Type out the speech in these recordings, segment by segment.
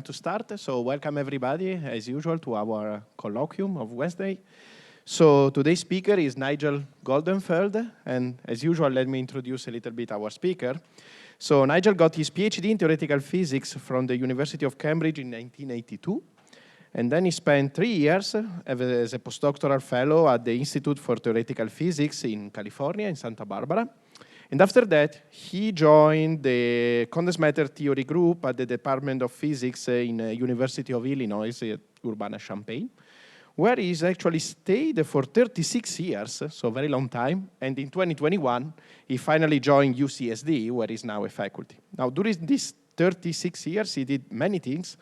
to start. So welcome everybody, as usual, to our colloquium of Wednesday. So today's speaker is Nigel Goldenfeld, and as usual, let me introduce a little bit our speaker. So Nigel got his PhD in theoretical physics from the University of Cambridge in 1982, and then he spent 3 years as a postdoctoral fellow at the Institute for Theoretical Physics in California, in Santa Barbara. And after that, he joined the condensed matter theory group at the Department of Physics in University of Illinois at Urbana-Champaign, where he's actually stayed for 36 years, so a very long time. And in 2021, he finally joined UCSD, where he's now a faculty. Now, during these 36 years, he did many things.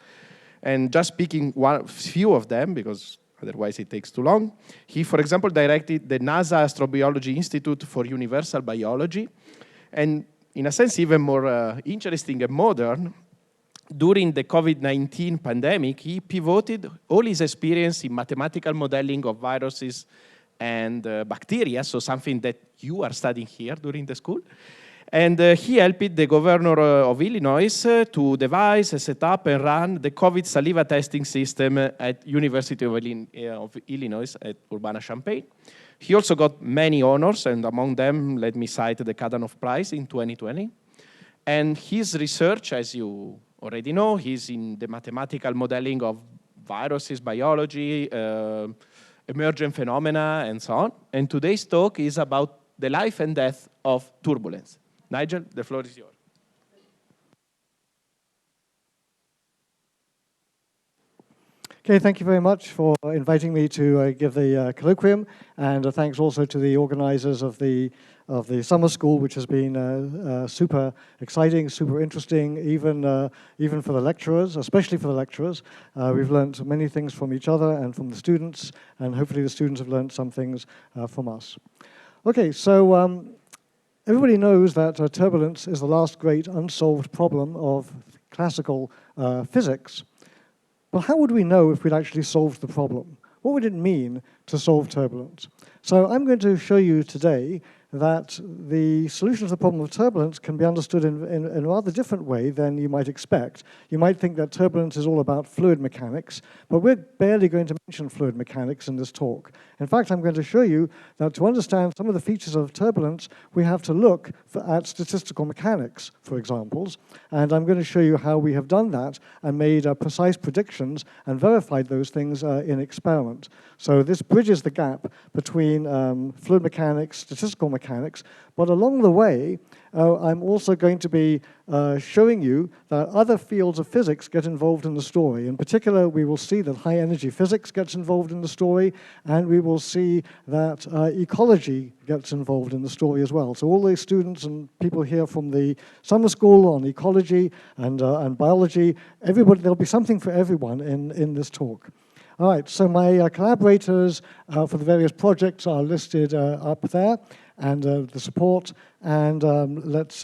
And just picking a few of them, because otherwise it takes too long. He, for example, directed the NASA Astrobiology Institute for Universal Biology. And in a sense, even more interesting and modern, during the COVID-19 pandemic, he pivoted all his experience in mathematical modeling of viruses and bacteria, so something that you are studying here during the school. And he helped the governor of Illinois to devise, set up, and run the COVID saliva testing system at University of Illinois at Urbana-Champaign. He also got many honors, and among them, let me cite the Kadanoff Prize in 2020. And his research, as you already know, he's in the mathematical modeling of viruses, biology, emergent phenomena, and so on. And today's talk is about the life and death of turbulence. Nigel, the floor is yours. Okay, thank you very much for inviting me to give the colloquium, and thanks also to the organizers of the summer school, which has been super exciting, super interesting, even for the lecturers, especially for the lecturers. We've learned many things from each other and from the students, and hopefully the students have learned some things from us. Okay, so everybody knows that turbulence is the last great unsolved problem of classical physics. Well, how would we know if we'd actually solved the problem? What would it mean to solve turbulence? So I'm going to show you today that the solution to the problem of turbulence can be understood in a rather different way than you might expect. You might think that turbulence is all about fluid mechanics, but we're barely going to mention fluid mechanics in this talk. In fact, I'm going to show you that to understand some of the features of turbulence, we have to look at statistical mechanics, for examples, and I'm going to show you how we have done that and made precise predictions and verified those things in experiment. So this bridges the gap between fluid mechanics, statistical mechanics, but along the way, I'm also going to be showing you that other fields of physics get involved in the story. In particular, we will see that high-energy physics gets involved in the story, and we will see that ecology gets involved in the story as well. So all the students and people here from the summer school on ecology and biology, everybody, there'll be something for everyone in this talk. All right, so my collaborators for the various projects are listed up there, and the support, and let's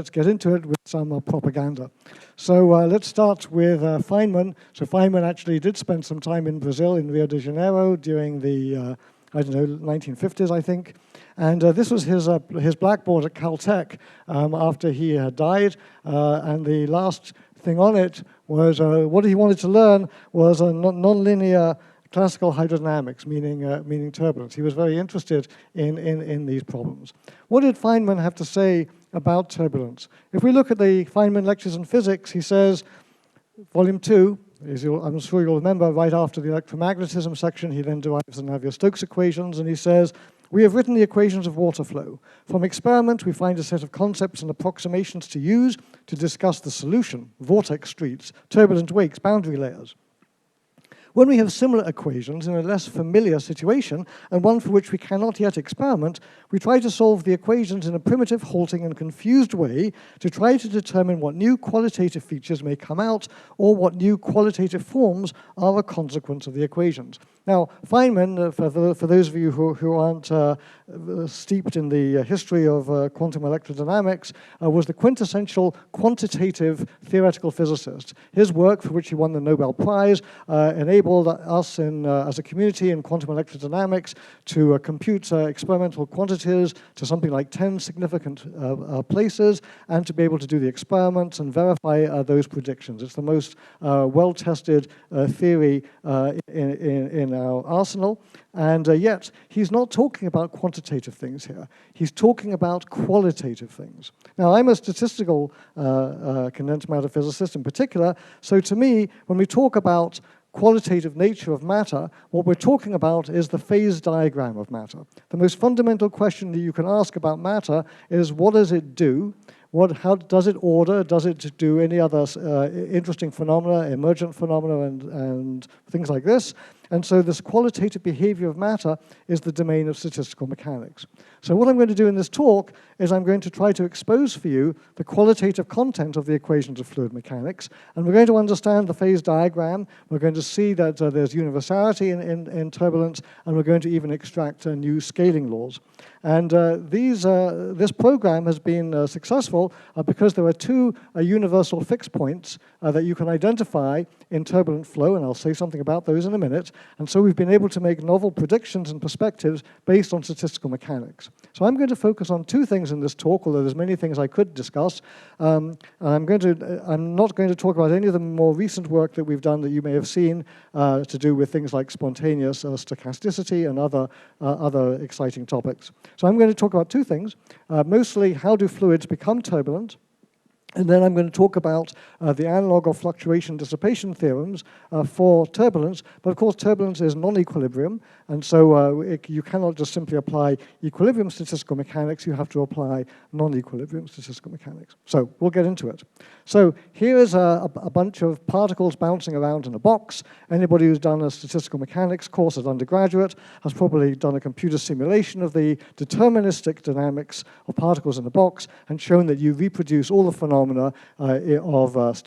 get into it with some propaganda. So let's start with Feynman. So Feynman actually did spend some time in Brazil, in Rio de Janeiro, during the, 1950s, I think. And this was his blackboard at Caltech after he had died, and the last thing on it was what he wanted to learn was nonlinear classical hydrodynamics, meaning turbulence. He was very interested in these problems. What did Feynman have to say about turbulence? If we look at the Feynman Lectures in Physics, he says, volume 2, I'm sure you'll remember, right after the electromagnetism section, he then derives the Navier-Stokes equations, and he says, we have written the equations of water flow. From experiment, we find a set of concepts and approximations to use to discuss the solution, vortex streets, turbulent wakes, boundary layers. When we have similar equations in a less familiar situation, and one for which we cannot yet experiment, we try to solve the equations in a primitive, halting, and confused way to try to determine what new qualitative features may come out, or what new qualitative forms are a consequence of the equations. Now, Feynman, for those of you who aren't steeped in the history of quantum electrodynamics, was the quintessential quantitative theoretical physicist. His work, for which he won the Nobel Prize, enabled us as a community in quantum electrodynamics to compute experimental quantities to something like 10 significant places, and to be able to do the experiments and verify those predictions. It's the most well-tested theory in our arsenal. And yet, he's not talking about quantitative things here. He's talking about qualitative things. Now, I'm a statistical condensed matter physicist in particular, so to me, when we talk about qualitative nature of matter, what we're talking about is the phase diagram of matter. The most fundamental question that you can ask about matter is, what does it do? How does it order? Does it do any other interesting phenomena, emergent phenomena, and things like this? And so this qualitative behavior of matter is the domain of statistical mechanics. So what I'm going to do in this talk is I'm going to try to expose for you the qualitative content of the equations of fluid mechanics, and we're going to understand the phase diagram. We're going to see that there's universality in turbulence, and we're going to even extract new scaling laws. And this program has been successful because there are two universal fixed points that you can identify in turbulent flow, and I'll say something about those in a minute. And so we've been able to make novel predictions and perspectives based on statistical mechanics. So I'm going to focus on two things in this talk, although there's many things I could discuss. I'm not going to talk about any of the more recent work that we've done that you may have seen to do with things like spontaneous stochasticity and other exciting topics. So I'm going to talk about two things, mostly how do fluids become turbulent, and then I'm going to talk about the analog of fluctuation dissipation theorems for turbulence. But of course, turbulence is non-equilibrium, and so you cannot just simply apply equilibrium statistical mechanics. You have to apply non-equilibrium statistical mechanics. So we'll get into it. So here is a bunch of particles bouncing around in a box. Anybody who's done a statistical mechanics course at undergraduate has probably done a computer simulation of the deterministic dynamics of particles in a box and shown that you reproduce all the phenomena of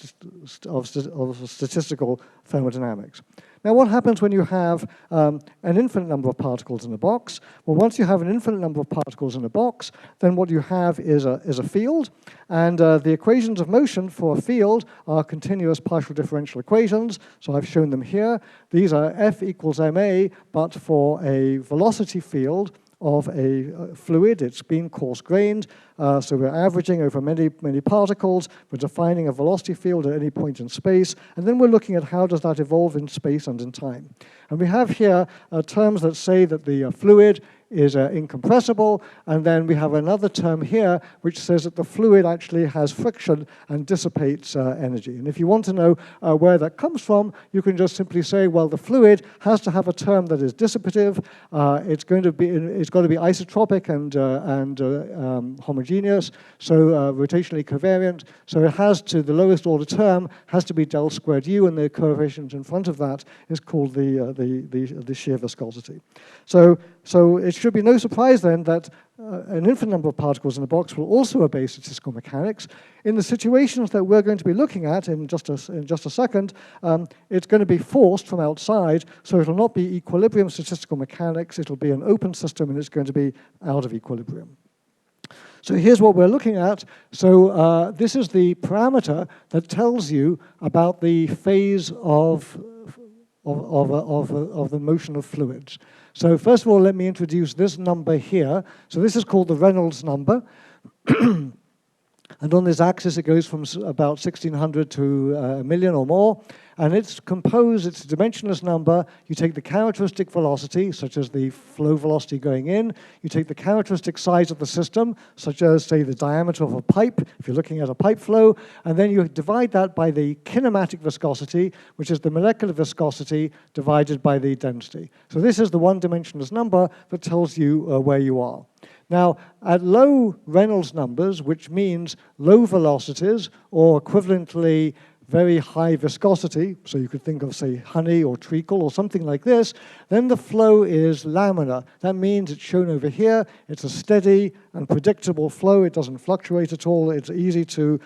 statistical thermodynamics. Now, what happens when you have an infinite number of particles in a box? Well, once you have an infinite number of particles in a box, then what you have is a field, and the equations of motion for a field are continuous partial differential equations. So I've shown them here. These are F equals ma, but for a velocity field of a fluid. It's been coarse-grained, so we're averaging over many particles. We're defining a velocity field at any point in space, and then we're looking at how does that evolve in space and in time. And we have here terms that say that the fluid is incompressible, and then we have another term here which says that the fluid actually has friction and dissipates energy. And if you want to know where that comes from, you can just simply say, well, the fluid has to have a term that is dissipative. It's got to be isotropic and homogeneous, so rotationally covariant. So it has to, the lowest order term has to be del squared u, and the coefficient in front of that is called the shear viscosity. So it should be no surprise then that an infinite number of particles in a box will also obey statistical mechanics. In the situations that we're going to be looking at in just a second, it's going to be forced from outside, so it'll not be equilibrium statistical mechanics, it'll be an open system, and it's going to be out of equilibrium. So here's what we're looking at. So this is the parameter that tells you about the phase of the motion of fluids. So first of all, let me introduce this number here. So this is called the Reynolds number. And on this axis, it goes from about 1,600 to a million or more. And it's composed, it's a dimensionless number. You take the characteristic velocity, such as the flow velocity going in. You take the characteristic size of the system, such as, say, the diameter of a pipe, if you're looking at a pipe flow. And then you divide that by the kinematic viscosity, which is the molecular viscosity divided by the density. So this is the one-dimensionless number that tells you where you are. Now, at low Reynolds numbers, which means low velocities, or equivalently very high viscosity, so you could think of, say, honey or treacle or something like this, then the flow is laminar. That means it's shown over here. It's a steady and predictable flow. It doesn't fluctuate at all. It's easy to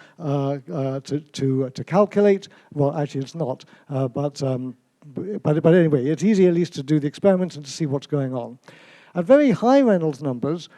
calculate. Well, actually, it's not. But anyway, it's easy at least to do the experiments and to see what's going on. At very high Reynolds numbers,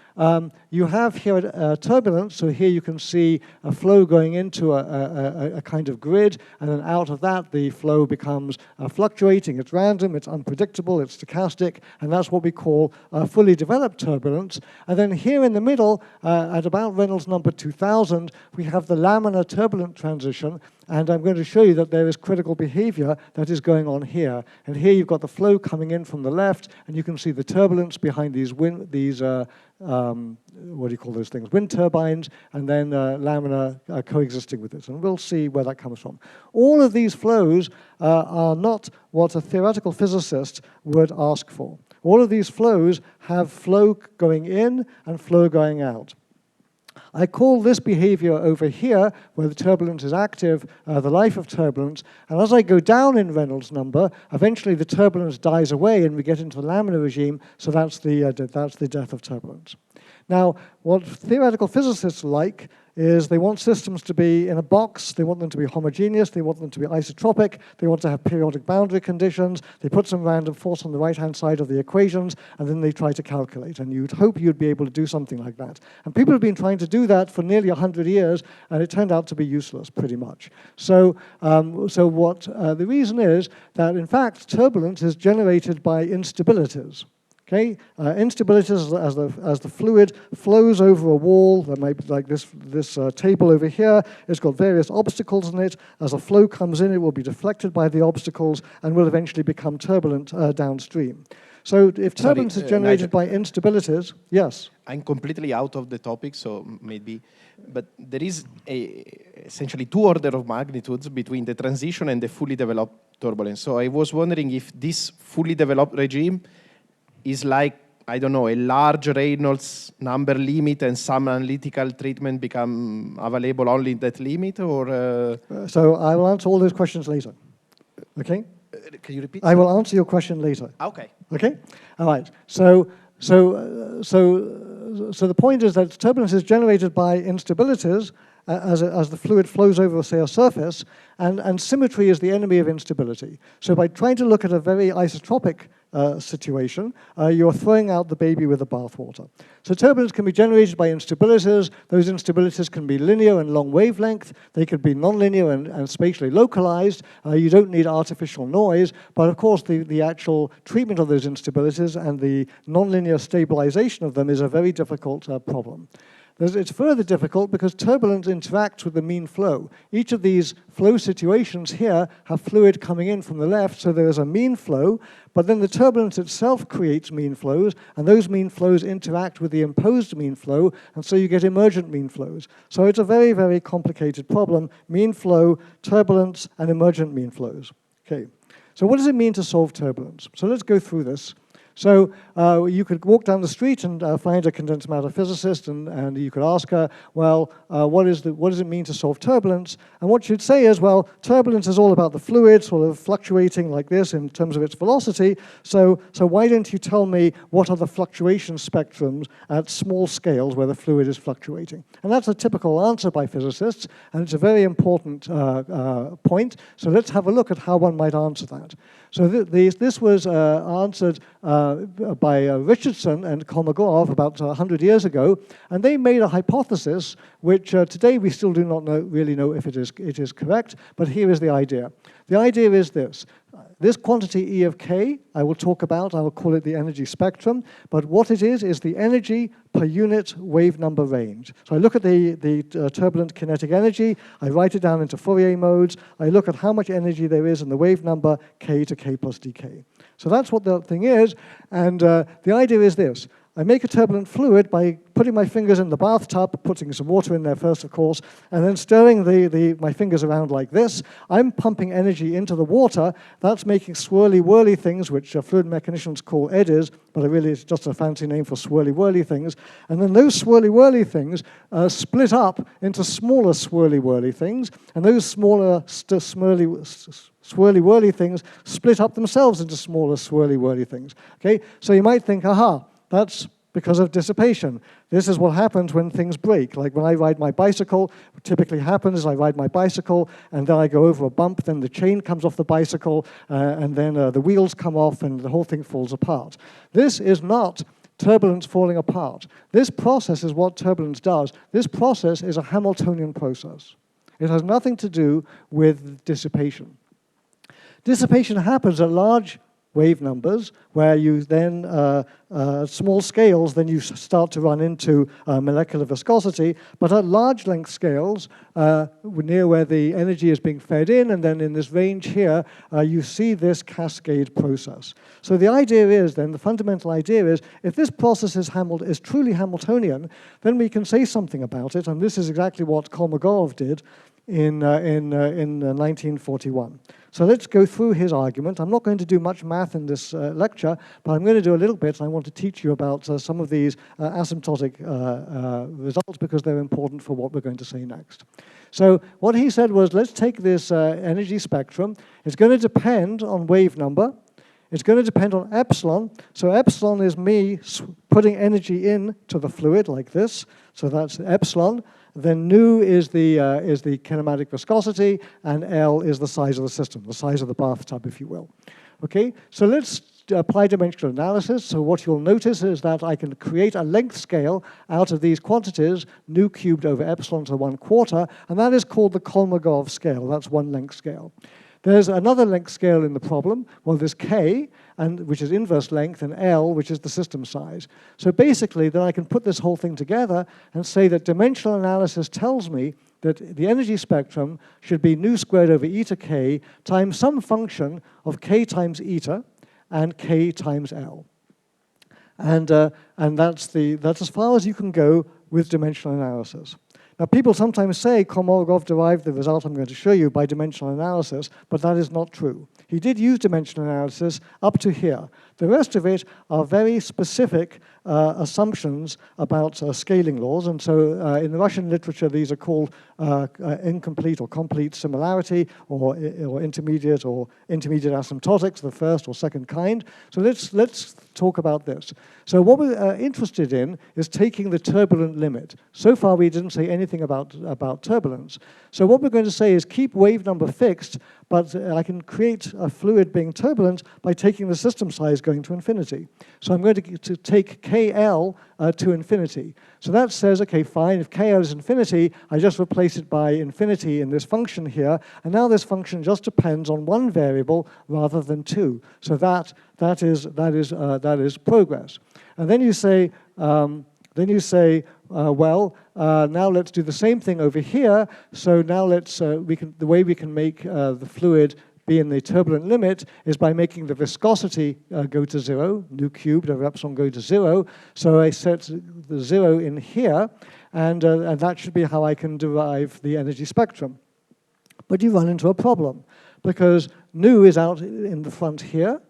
you have here turbulence. So here you can see a flow going into a kind of grid, and then out of that, the flow becomes fluctuating. It's random, it's unpredictable, it's stochastic, and that's what we call fully developed turbulence. And then here in the middle, at about Reynolds number 2000, we have the laminar turbulent transition, and I'm going to show you that there is critical behavior that is going on here. And here you've got the flow coming in from the left, and you can see the turbulence behind these what do you call those things? Wind turbines, and then laminar coexisting with it. And we'll see where that comes from. All of these flows are not what a theoretical physicist would ask for. All of these flows have flow going in and flow going out. I call this behavior over here, where the turbulence is active, the life of turbulence. And as I go down in Reynolds number, eventually the turbulence dies away and we get into the laminar regime, so that's the death of turbulence. Now, what theoretical physicists like is they want systems to be in a box, they want them to be homogeneous, they want them to be isotropic, they want to have periodic boundary conditions, they put some random force on the right-hand side of the equations, and then they try to calculate. And you'd hope you'd be able to do something like that. And people have been trying to do that for nearly 100 years, and it turned out to be useless, pretty much. So, the reason is that, in fact, turbulence is generated by instabilities. Okay, instabilities as the fluid flows over a wall, that might be like this table over here. It's got various obstacles in it. As a flow comes in, it will be deflected by the obstacles and will eventually become turbulent downstream. So if turbulence is generated by instabilities, yes? I'm completely out of the topic, so maybe, but there is essentially two orders of magnitudes between the transition and the fully developed turbulence. So I was wondering if this fully developed regime is like, I don't know, a large Reynolds number limit and some analytical treatment become available only in that limit, or? So I will answer all those questions later, okay? Can you repeat? I will answer your question later. Okay. Okay? All right. So the point is that turbulence is generated by instabilities as the fluid flows over, say, a surface, and symmetry is the enemy of instability. So by trying to look at a very isotropic situation, you're throwing out the baby with the bathwater. So turbulence can be generated by instabilities. Those instabilities can be linear and long wavelength. They could be nonlinear and spatially localized. You don't need artificial noise, but of course the actual treatment of those instabilities and the nonlinear stabilization of them is a very difficult problem. It's further difficult because turbulence interacts with the mean flow. Each of these flow situations here have fluid coming in from the left, so there is a mean flow, but then the turbulence itself creates mean flows, and those mean flows interact with the imposed mean flow, and so you get emergent mean flows. So it's a very, very complicated problem: mean flow, turbulence, and emergent mean flows. Okay. So what does it mean to solve turbulence? So let's go through this. So you could walk down the street and find a condensed matter physicist, and you could ask her, well, what does it mean to solve turbulence? And what she'd say is, well, turbulence is all about the fluid sort of fluctuating like this in terms of its velocity, so why don't you tell me what are the fluctuation spectrums at small scales where the fluid is fluctuating? And that's a typical answer by physicists, and it's a very important point. So let's have a look at how one might answer that. So this was answered by Richardson and Kolmogorov about 100 years ago, and they made a hypothesis which today we still do not really know if it is correct, but here is the idea. The idea is this. This quantity E of k, I will call it the energy spectrum, but what it is the energy per unit wave number range. So I look at the turbulent kinetic energy, I write it down into Fourier modes, I look at how much energy there is in the wave number k to k plus dk. So that's what the thing is, and the idea is this. I make a turbulent fluid by putting my fingers in the bathtub, putting some water in there first, of course, and then stirring my fingers around like this. I'm pumping energy into the water. That's making swirly-whirly things, which fluid mechanicians call eddies, but really it's just a fancy name for swirly-whirly things. And then those swirly-whirly things split up into smaller swirly-whirly things, and those smaller swirly-whirly things split up themselves into smaller swirly-whirly things. Okay, so you might think, aha, that's because of dissipation. This is what happens when things break. Like when I ride my bicycle, what typically happens is I ride my bicycle and then I go over a bump, then the chain comes off the bicycle, and then the wheels come off and the whole thing falls apart. This is not turbulence falling apart. This process is what turbulence does. This process is a Hamiltonian process. It has nothing to do with dissipation. Dissipation happens at large wave numbers, where you then, small scales, then you start to run into molecular viscosity, but at large length scales, near where the energy is being fed in, and then in this range here, you see this cascade process. So the idea is then, the fundamental idea is, if this process is truly Hamiltonian, then we can say something about it, and this is exactly what Kolmogorov did in 1941. So let's go through his argument. I'm not going to do much math in this lecture, but I'm going to do a little bit. I want to teach you about some of these asymptotic results because they're important for what we're going to say next. So what he said was, let's take this energy spectrum. It's going to depend on wave number. It's going to depend on epsilon. So epsilon is me putting energy in to the fluid like this. So that's epsilon. Then nu is the kinematic viscosity, and L is the size of the system, the size of the bathtub, if you will. Okay, so let's apply dimensional analysis. So what you'll notice is that I can create a length scale out of these quantities, nu cubed over epsilon to the 1/4, and that is called the Kolmogorov scale. That's one length scale. There's another length scale in the problem. Well, there's K, which is inverse length, and L, which is the system size. So basically, then I can put this whole thing together and say that dimensional analysis tells me that the energy spectrum should be nu squared over eta k times some function of k times eta and k times L. And that's as far as you can go with dimensional analysis. Now, people sometimes say Kolmogorov derived the result I'm going to show you by dimensional analysis, but that is not true. He did use dimensional analysis up to here. The rest of it are very specific assumptions about scaling laws, and so in the Russian literature, these are called incomplete or complete similarity, or intermediate asymptotics, the first or second kind. So let's talk about this. So what we're interested in is taking the turbulent limit. So far, we didn't say anything about turbulence. So what we're going to say is keep wave number fixed, but I can create a fluid being turbulent by taking the system size going to infinity. So I'm going to take KL to infinity. So that says, okay, fine, if KL is infinity, I just replace it by infinity in this function here, and now this function just depends on one variable rather than two. So that is progress. And then you say, well, now let's do the same thing over here. So now the way we can make the fluid be in the turbulent limit is by making the viscosity go to 0, nu cubed over epsilon go to 0. So I set the 0 in here, and that should be how I can derive the energy spectrum. But you run into a problem, because nu is out in the front here,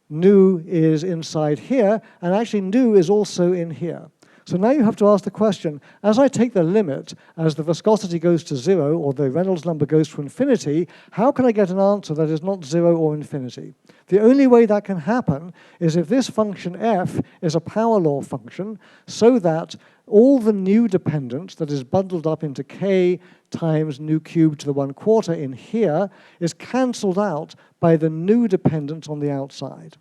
nu is inside here, and actually nu is also in here. So now you have to ask the question, as I take the limit, as the viscosity goes to 0, or the Reynolds number goes to infinity, how can I get an answer that is not 0 or infinity? The only way that can happen is if this function f is a power law function, so that all the nu dependence that is bundled up into k times nu cubed to the 1/4 in here is cancelled out by the nu dependence on the outside.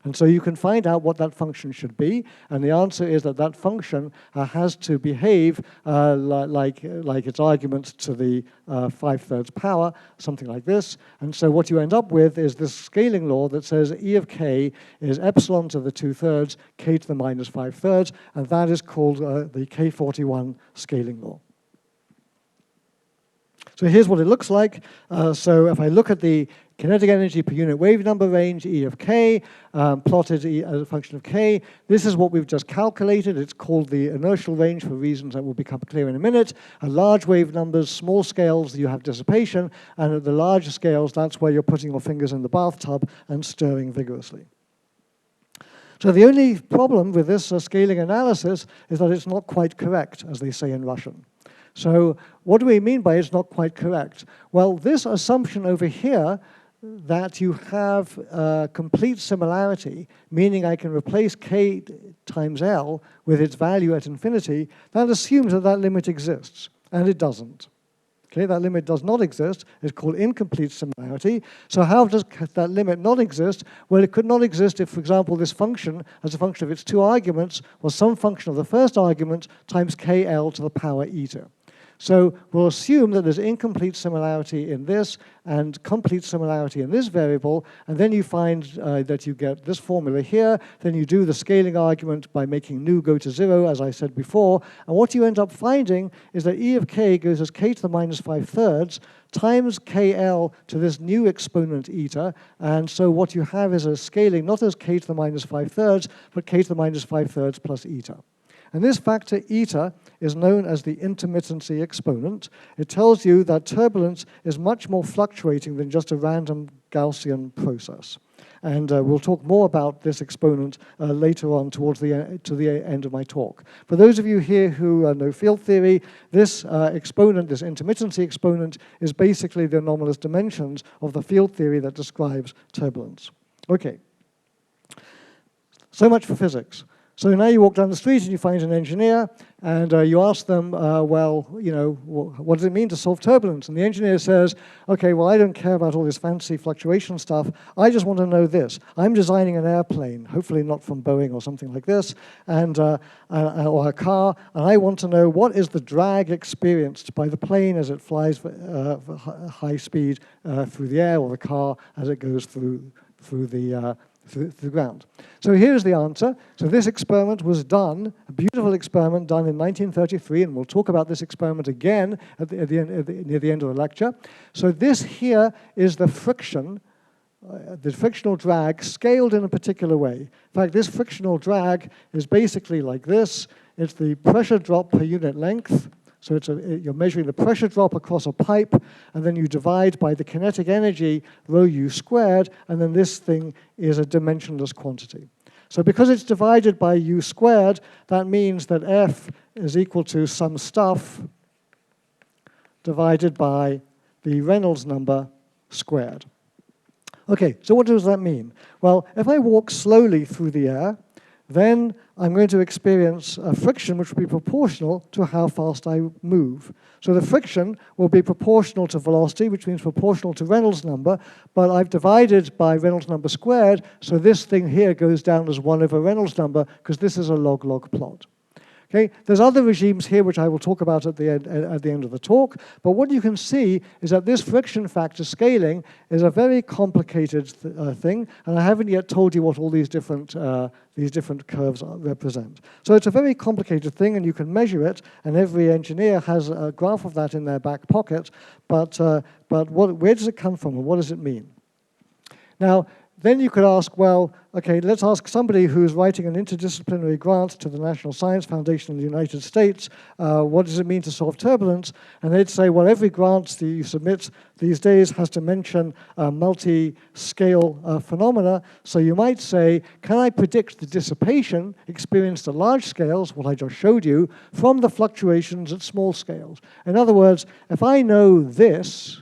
And so you can find out what that function should be, and the answer is that that function has to behave like its argument to the 5/3 power, something like this. And so what you end up with is this scaling law that says E of k is epsilon to the 2/3, k to the minus 5/3, and that is called the K41 scaling law. So here's what it looks like. So if I look at the kinetic energy per unit wave number range, E of k, plotted as a function of k. This is what we've just calculated. It's called the inertial range for reasons that will become clear in a minute. At large wave numbers, small scales, you have dissipation, and at the larger scales, that's where you're putting your fingers in the bathtub and stirring vigorously. So the only problem with this scaling analysis is that it's not quite correct, as they say in Russian. So what do we mean by it's not quite correct? Well, this assumption over here that you have complete similarity, meaning I can replace k times L with its value at infinity, that assumes that that limit exists, and it doesn't. Okay, that limit does not exist. It's called incomplete similarity. So how does that limit not exist? Well, it could not exist if, for example, this function, as a function of its two arguments, was some function of the first argument times KL to the power eta. So we'll assume that there's incomplete similarity in this and complete similarity in this variable, and then you find that you get this formula here. Then you do the scaling argument by making nu go to 0, as I said before, and what you end up finding is that E of k goes as k to the minus 5/3 times KL to this new exponent eta, and so what you have is a scaling not as k to the minus 5/3, but k to the minus 5/3 plus eta. And this factor eta is known as the intermittency exponent. It tells you that turbulence is much more fluctuating than just a random Gaussian process. And we'll talk more about this exponent later on towards the end of my talk. For those of you here who know field theory, this exponent, this intermittency exponent, is basically the anomalous dimensions of the field theory that describes turbulence. Okay, so much for physics. So now you walk down the street and you find an engineer, and you ask them, well, you know, what does it mean to solve turbulence? And the engineer says, okay, well, I don't care about all this fancy fluctuation stuff. I just want to know this. I'm designing an airplane, hopefully not from Boeing or something like this, and or a car, and I want to know what is the drag experienced by the plane as it flies high speed through the air, or the car as it goes through the ground. So here's the answer. So this experiment was done, a beautiful experiment done in 1933, and we'll talk about this experiment again near the end of the lecture. So this here is the friction, the frictional drag scaled in a particular way. In fact, this frictional drag is basically like this. It's the pressure drop per unit length. So you're measuring the pressure drop across a pipe, and then you divide by the kinetic energy, rho u squared, and then this thing is a dimensionless quantity. So because it's divided by u squared, that means that F is equal to some stuff divided by the Reynolds number squared. Okay, so what does that mean? Well, if I walk slowly through the air, then I'm going to experience a friction which will be proportional to how fast I move. So the friction will be proportional to velocity, which means proportional to Reynolds number, but I've divided by Reynolds number squared, so this thing here goes down as 1 over Reynolds number, because this is a log-log plot. Okay, there's other regimes here which I will talk about at the end of the talk, but what you can see is that this friction factor scaling is a very complicated thing, and I haven't yet told you what all these different curves represent. So it's a very complicated thing, and you can measure it, and every engineer has a graph of that in their back pocket, but where does it come from, and what does it mean? Now, then you could ask, well, okay, let's ask somebody who's writing an interdisciplinary grant to the National Science Foundation in the United States, what does it mean to solve turbulence? And they'd say, well, every grant that you submit these days has to mention multi-scale phenomena. So you might say, can I predict the dissipation experienced at large scales, what I just showed you, from the fluctuations at small scales? In other words, if I know this,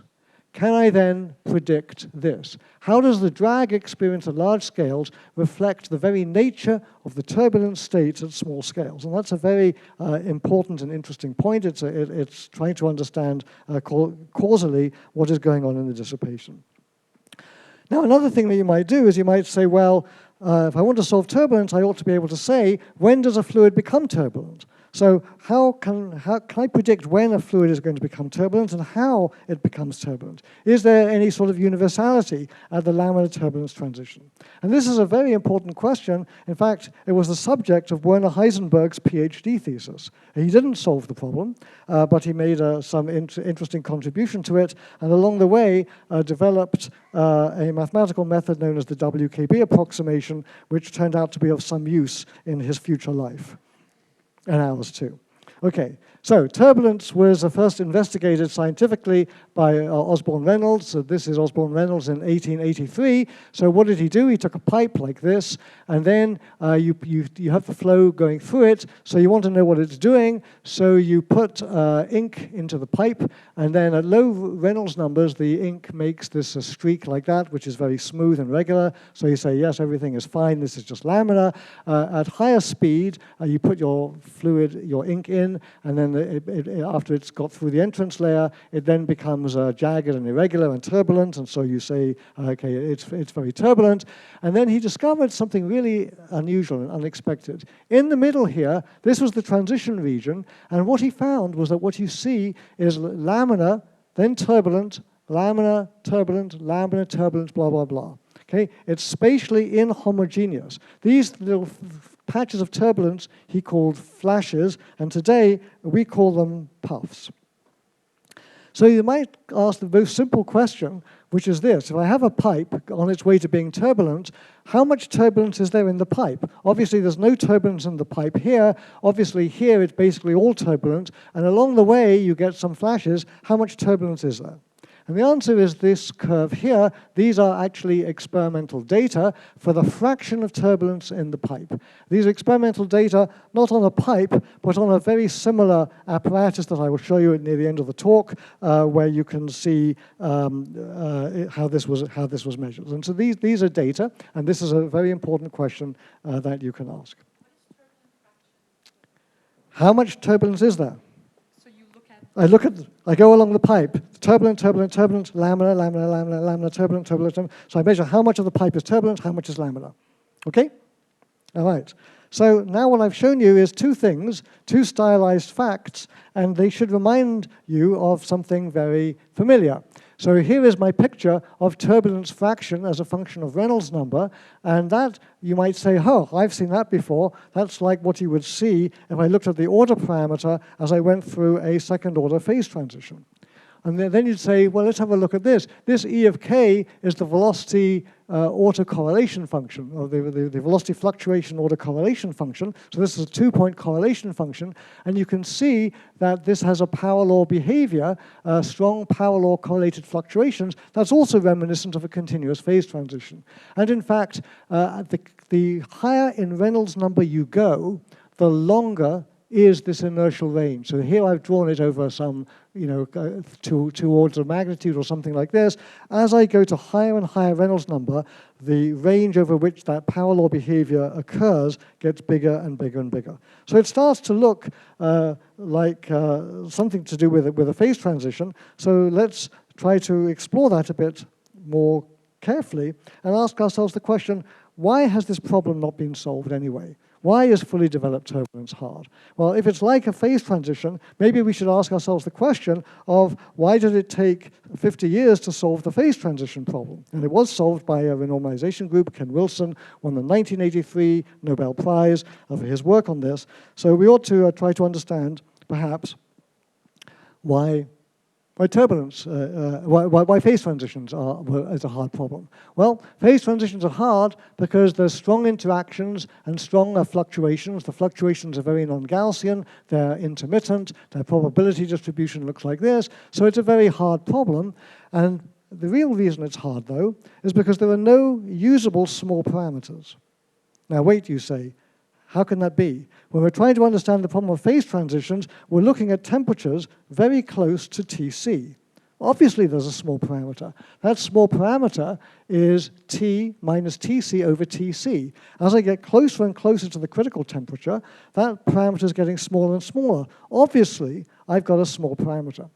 can I then predict this? How does the drag experience at large scales reflect the very nature of the turbulence states at small scales? And that's a very important and interesting point. It's trying to understand causally what is going on in the dissipation. Now, another thing that you might do is you might say, well, if I want to solve turbulence, I ought to be able to say, when does a fluid become turbulent? So how can I predict when a fluid is going to become turbulent and how it becomes turbulent? Is there any sort of universality at the laminar turbulence transition? And this is a very important question. In fact, it was the subject of Werner Heisenberg's PhD thesis. He didn't solve the problem, but he made some interesting contribution to it, and along the way developed a mathematical method known as the WKB approximation, which turned out to be of some use in his future life. And ours too. Okay, so turbulence was first investigated scientifically by Osborne Reynolds. So this is Osborne Reynolds in 1883. So what did he do? He took a pipe like this, and then you have the flow going through it. So you want to know what it's doing. So you put ink into the pipe, and then at low Reynolds numbers, the ink makes this streak like that, which is very smooth and regular. So you say, yes, everything is fine. This is just laminar. At higher speed, you put your fluid, your ink in, in, and then after it's got through the entrance layer, it then becomes jagged and irregular and turbulent, and so you say, okay, it's very turbulent. And then he discovered something really unusual and unexpected. In the middle here, this was the transition region, and what he found was that what you see is laminar, then turbulent, laminar, turbulent, laminar, turbulent, blah, blah, blah. Okay? It's spatially inhomogeneous. These little patches of turbulence he called flashes, and today we call them puffs. So you might ask the most simple question, which is this: if I have a pipe on its way to being turbulent, how much turbulence is there in the pipe? Obviously, there's no turbulence in the pipe here. Obviously, here it's basically all turbulent, and along the way you get some flashes. How much turbulence is there? And the answer is this curve here. These are actually experimental data for the fraction of turbulence in the pipe. These are experimental data not on a pipe, but on a very similar apparatus that I will show you near the end of the talk, where you can see how this was measured. And so these are data, and this is a very important question that you can ask. How much turbulence is there? I go along the pipe, turbulent, turbulent, turbulent, laminar, laminar, laminar, laminar, turbulent, turbulent, turbulent. So I measure how much of the pipe is turbulent, how much is laminar. Okay? All right. So now what I've shown you is two things, two stylized facts, and they should remind you of something very familiar. So here is my picture of turbulence fraction as a function of Reynolds number, and that, you might say, oh, I've seen that before. That's like what you would see if I looked at the order parameter as I went through a second-order phase transition. And then you'd say, well, let's have a look at this. This E of k is the velocity autocorrelation function, or the velocity fluctuation autocorrelation function. So this is a two-point correlation function. And you can see that this has a power law behavior, strong power law correlated fluctuations. That's also reminiscent of a continuous phase transition. And in fact, the higher in Reynolds number you go, the longer is this inertial range. So here I've drawn it over some, two orders of magnitude or something like this. As I go to higher and higher Reynolds number, the range over which that power law behavior occurs gets bigger and bigger and bigger. So it starts to look like something to do with a phase transition. So let's try to explore that a bit more carefully and ask ourselves the question, why has this problem not been solved anyway? Why is fully developed turbulence hard? Well, if it's like a phase transition, maybe we should ask ourselves the question of why did it take 50 years to solve the phase transition problem? And it was solved by a renormalization group. Ken Wilson won the 1983 Nobel Prize for his work on this. So we ought to try to understand, perhaps, why turbulence, why phase transitions is a hard problem. Well, phase transitions are hard because there's strong interactions and strong fluctuations. The fluctuations are very non-Gaussian, they're intermittent, their probability distribution looks like this, so it's a very hard problem. And the real reason it's hard, though, is because there are no usable small parameters. Now wait, you say, how can that be? When we're trying to understand the problem of phase transitions, we're looking at temperatures very close to Tc. Obviously, there's a small parameter. That small parameter is T minus Tc over Tc. As I get closer and closer to the critical temperature, that parameter is getting smaller and smaller. Obviously, I've got a small parameter.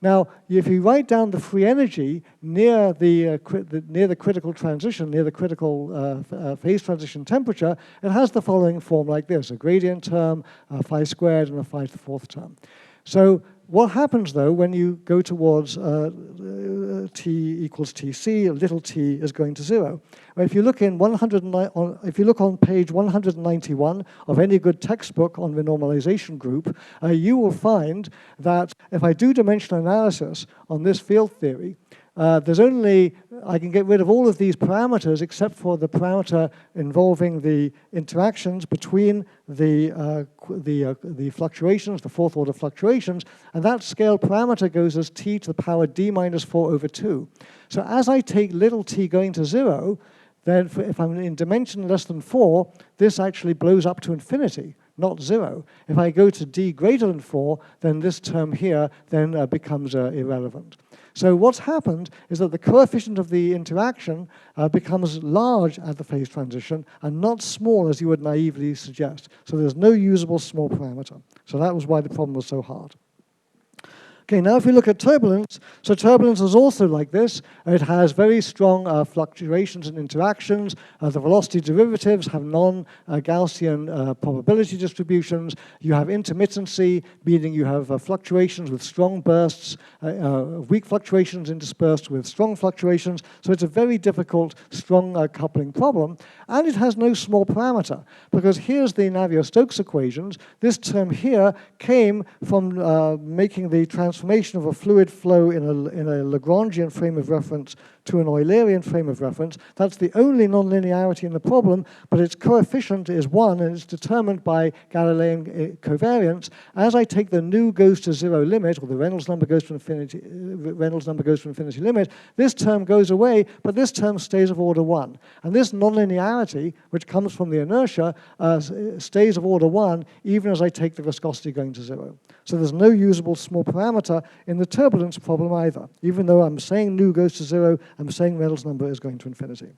Now, if you write down the free energy near the critical transition, near the critical phase transition temperature, it has the following form like this: a gradient term, phi squared, and a phi to the fourth term. So what happens, though, when you go towards t equals Tc, little t is going to 0? Well, if you look on page 191 of any good textbook on renormalization group, you will find that if I do dimensional analysis on this field theory, I can get rid of all of these parameters except for the parameter involving the interactions between the fluctuations, the fourth order fluctuations, and that scale parameter goes as t to the power d minus 4 over 2. So as I take little t going to 0, then if I'm in dimension less than 4, this actually blows up to infinity, not 0. If I go to d greater than 4, then this term here then becomes irrelevant. So what's happened is that the coefficient of the interaction becomes large at the phase transition and not small as you would naively suggest. So there's no usable small parameter. So that was why the problem was so hard. Okay, now if we look at turbulence, so turbulence is also like this. It has very strong fluctuations in interactions. The velocity derivatives have non-Gaussian probability distributions. You have intermittency, meaning you have fluctuations with strong bursts, weak fluctuations interspersed with strong fluctuations. So it's a very difficult, strong coupling problem. And it has no small parameter, because here's the Navier-Stokes equations. This term here came from making the transformation of a fluid flow in a Lagrangian frame of reference to an Eulerian frame of reference. That's the only nonlinearity in the problem, but its coefficient is 1, and it's determined by Galilean covariance. As I take the nu goes to 0 limit, or the Reynolds number goes to infinity, limit, this term goes away, but this term stays of order 1. And this nonlinearity, which comes from the inertia, stays of order 1, even as I take the viscosity going to 0. So there's no usable small parameter in the turbulence problem either. Even though I'm saying nu goes to 0, I'm saying Reynolds number is going to infinity.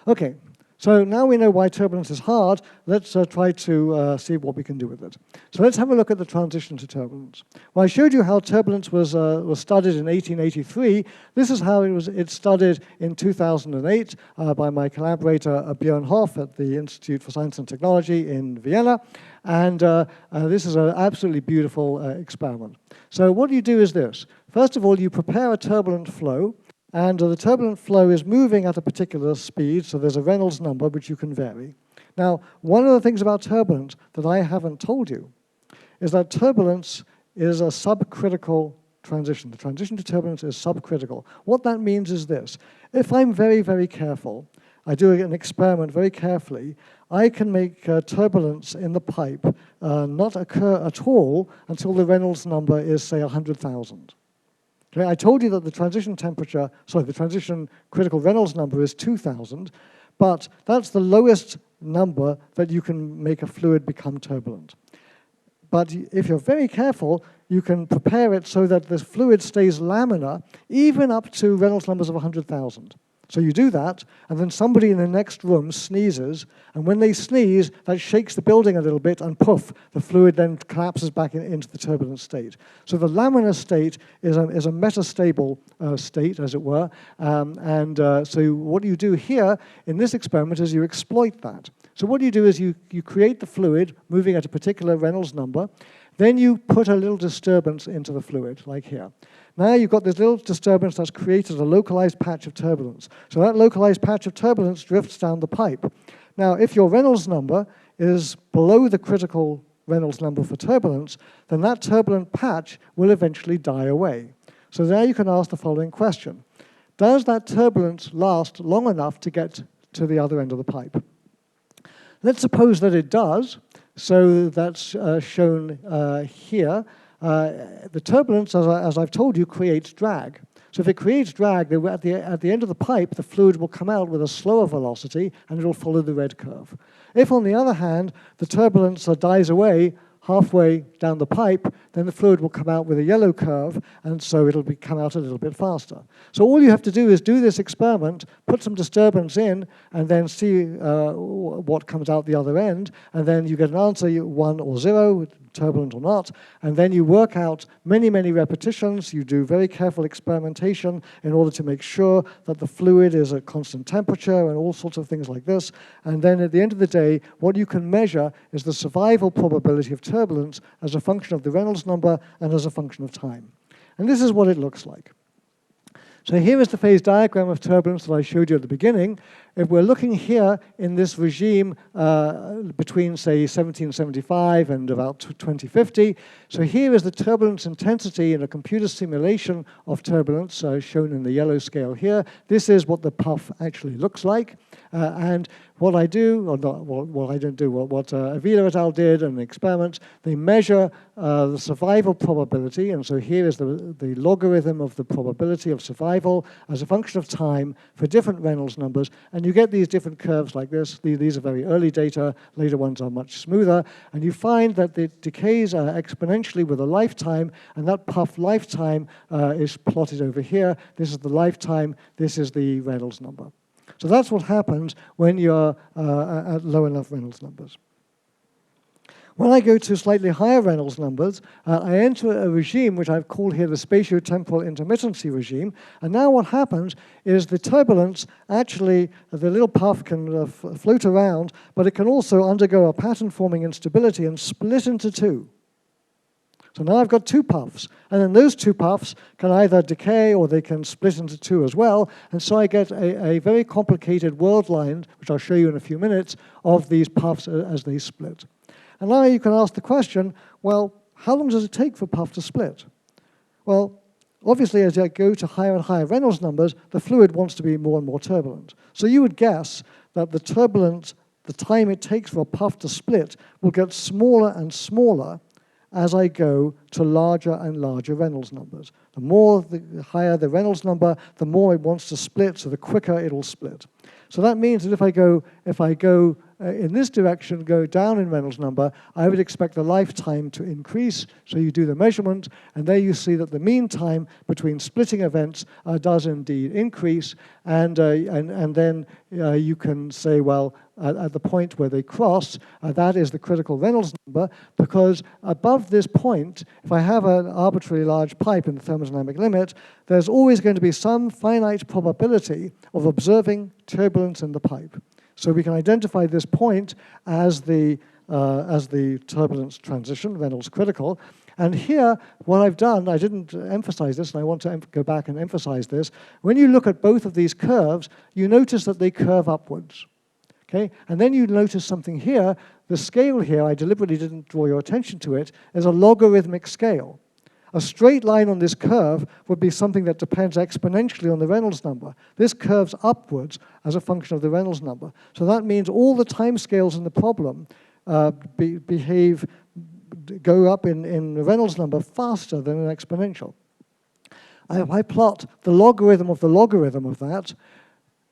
Okay, so now we know why turbulence is hard. Let's try to see what we can do with it. So let's have a look at the transition to turbulence. Well, I showed you how turbulence was studied in 1883. This is how it's studied in 2008 by my collaborator Björn Hoff at the Institute for Science and Technology in Vienna. And this is an absolutely beautiful experiment. So what you do is this. First of all, you prepare a turbulent flow, and the turbulent flow is moving at a particular speed, so there's a Reynolds number which you can vary. Now, one of the things about turbulence that I haven't told you is that turbulence is a subcritical transition. The transition to turbulence is subcritical. What that means is this. If I'm very, very careful, I do an experiment very carefully, I can make turbulence in the pipe not occur at all until the Reynolds number is, say, 100,000. Okay, I told you that the transition the transition critical Reynolds number is 2,000, but that's the lowest number that you can make a fluid become turbulent. But if you're very careful, you can prepare it so that the fluid stays laminar even up to Reynolds numbers of 100,000. So you do that, and then somebody in the next room sneezes, and when they sneeze, that shakes the building a little bit, and poof, the fluid then collapses back into the turbulent state. So the laminar state is a metastable state, as it were, so what you do here in this experiment is you exploit that. So what you do is you create the fluid moving at a particular Reynolds number, then you put a little disturbance into the fluid, like here. Now you've got this little disturbance that's created a localized patch of turbulence. So that localized patch of turbulence drifts down the pipe. Now, if your Reynolds number is below the critical Reynolds number for turbulence, then that turbulent patch will eventually die away. So now you can ask the following question. Does that turbulence last long enough to get to the other end of the pipe? Let's suppose that it does. So that's shown here. The turbulence, as I've told you, creates drag. So if it creates drag, at the end of the pipe, the fluid will come out with a slower velocity, and it will follow the red curve. If, on the other hand, the turbulence dies away halfway down the pipe, then the fluid will come out with a yellow curve, and so it'll come out a little bit faster. So all you have to do is do this experiment, put some disturbance in, and then see what comes out the other end, and then you get an answer, 1 or 0, turbulent or not, and then you work out many, many repetitions. You do very careful experimentation in order to make sure that the fluid is at constant temperature and all sorts of things like this. And then at the end of the day, what you can measure is the survival probability of turbulence as a function of the Reynolds number and as a function of time. And this is what it looks like. So here is the phase diagram of turbulence that I showed you at the beginning. If we're looking here in this regime between, say, 1775 and about 2050, so here is the turbulence intensity in a computer simulation of turbulence shown in the yellow scale here. This is what the puff actually looks like. And what I do, or not, what I don't do, what Avila et al. Did in the experiments, they measure the survival probability, and so here is the logarithm of the probability of survival arrival as a function of time for different Reynolds numbers, and you get these different curves like this. These are very early data, later ones are much smoother, and you find that it decays exponentially with a lifetime, and that puff lifetime is plotted over here. This is the lifetime, this is the Reynolds number. So that's what happens when you're at low enough Reynolds numbers. When I go to slightly higher Reynolds numbers, I enter a regime which I've called here the spatiotemporal intermittency regime. And now what happens is the turbulence, actually, the little puff can float around, but it can also undergo a pattern-forming instability and split into two. So now I've got two puffs, and then those two puffs can either decay or they can split into two as well, and so I get a very complicated world line, which I'll show you in a few minutes, of these puffs as they split. And now you can ask the question, well, how long does it take for a puff to split? Well, obviously, as I go to higher and higher Reynolds numbers, the fluid wants to be more and more turbulent. So you would guess that the turbulence, the time it takes for a puff to split, will get smaller and smaller as I go to larger and larger Reynolds numbers. The higher the Reynolds number, the more it wants to split, so the quicker it'll split. So that means that if I go in this direction, go down in Reynolds number, I would expect the lifetime to increase. So you do the measurement, and there you see that the mean time between splitting events does indeed increase. And then you can say, well, at the point where they cross, that is the critical Reynolds number, because above this point, if I have an arbitrarily large pipe in the thermodynamic limit, there's always going to be some finite probability of observing turbulence in the pipe. So we can identify this point as the turbulence transition, Reynolds critical. And here, what I've done, I didn't emphasize this, and I want to go back and emphasize this. When you look at both of these curves, you notice that they curve upwards. Okay? And then you notice something here. The scale here, I deliberately didn't draw your attention to it, is a logarithmic scale. A straight line on this curve would be something that depends exponentially on the Reynolds number. This curves upwards as a function of the Reynolds number. So that means all the time scales in the problem go up in the Reynolds number faster than an exponential. If I plot the logarithm of that,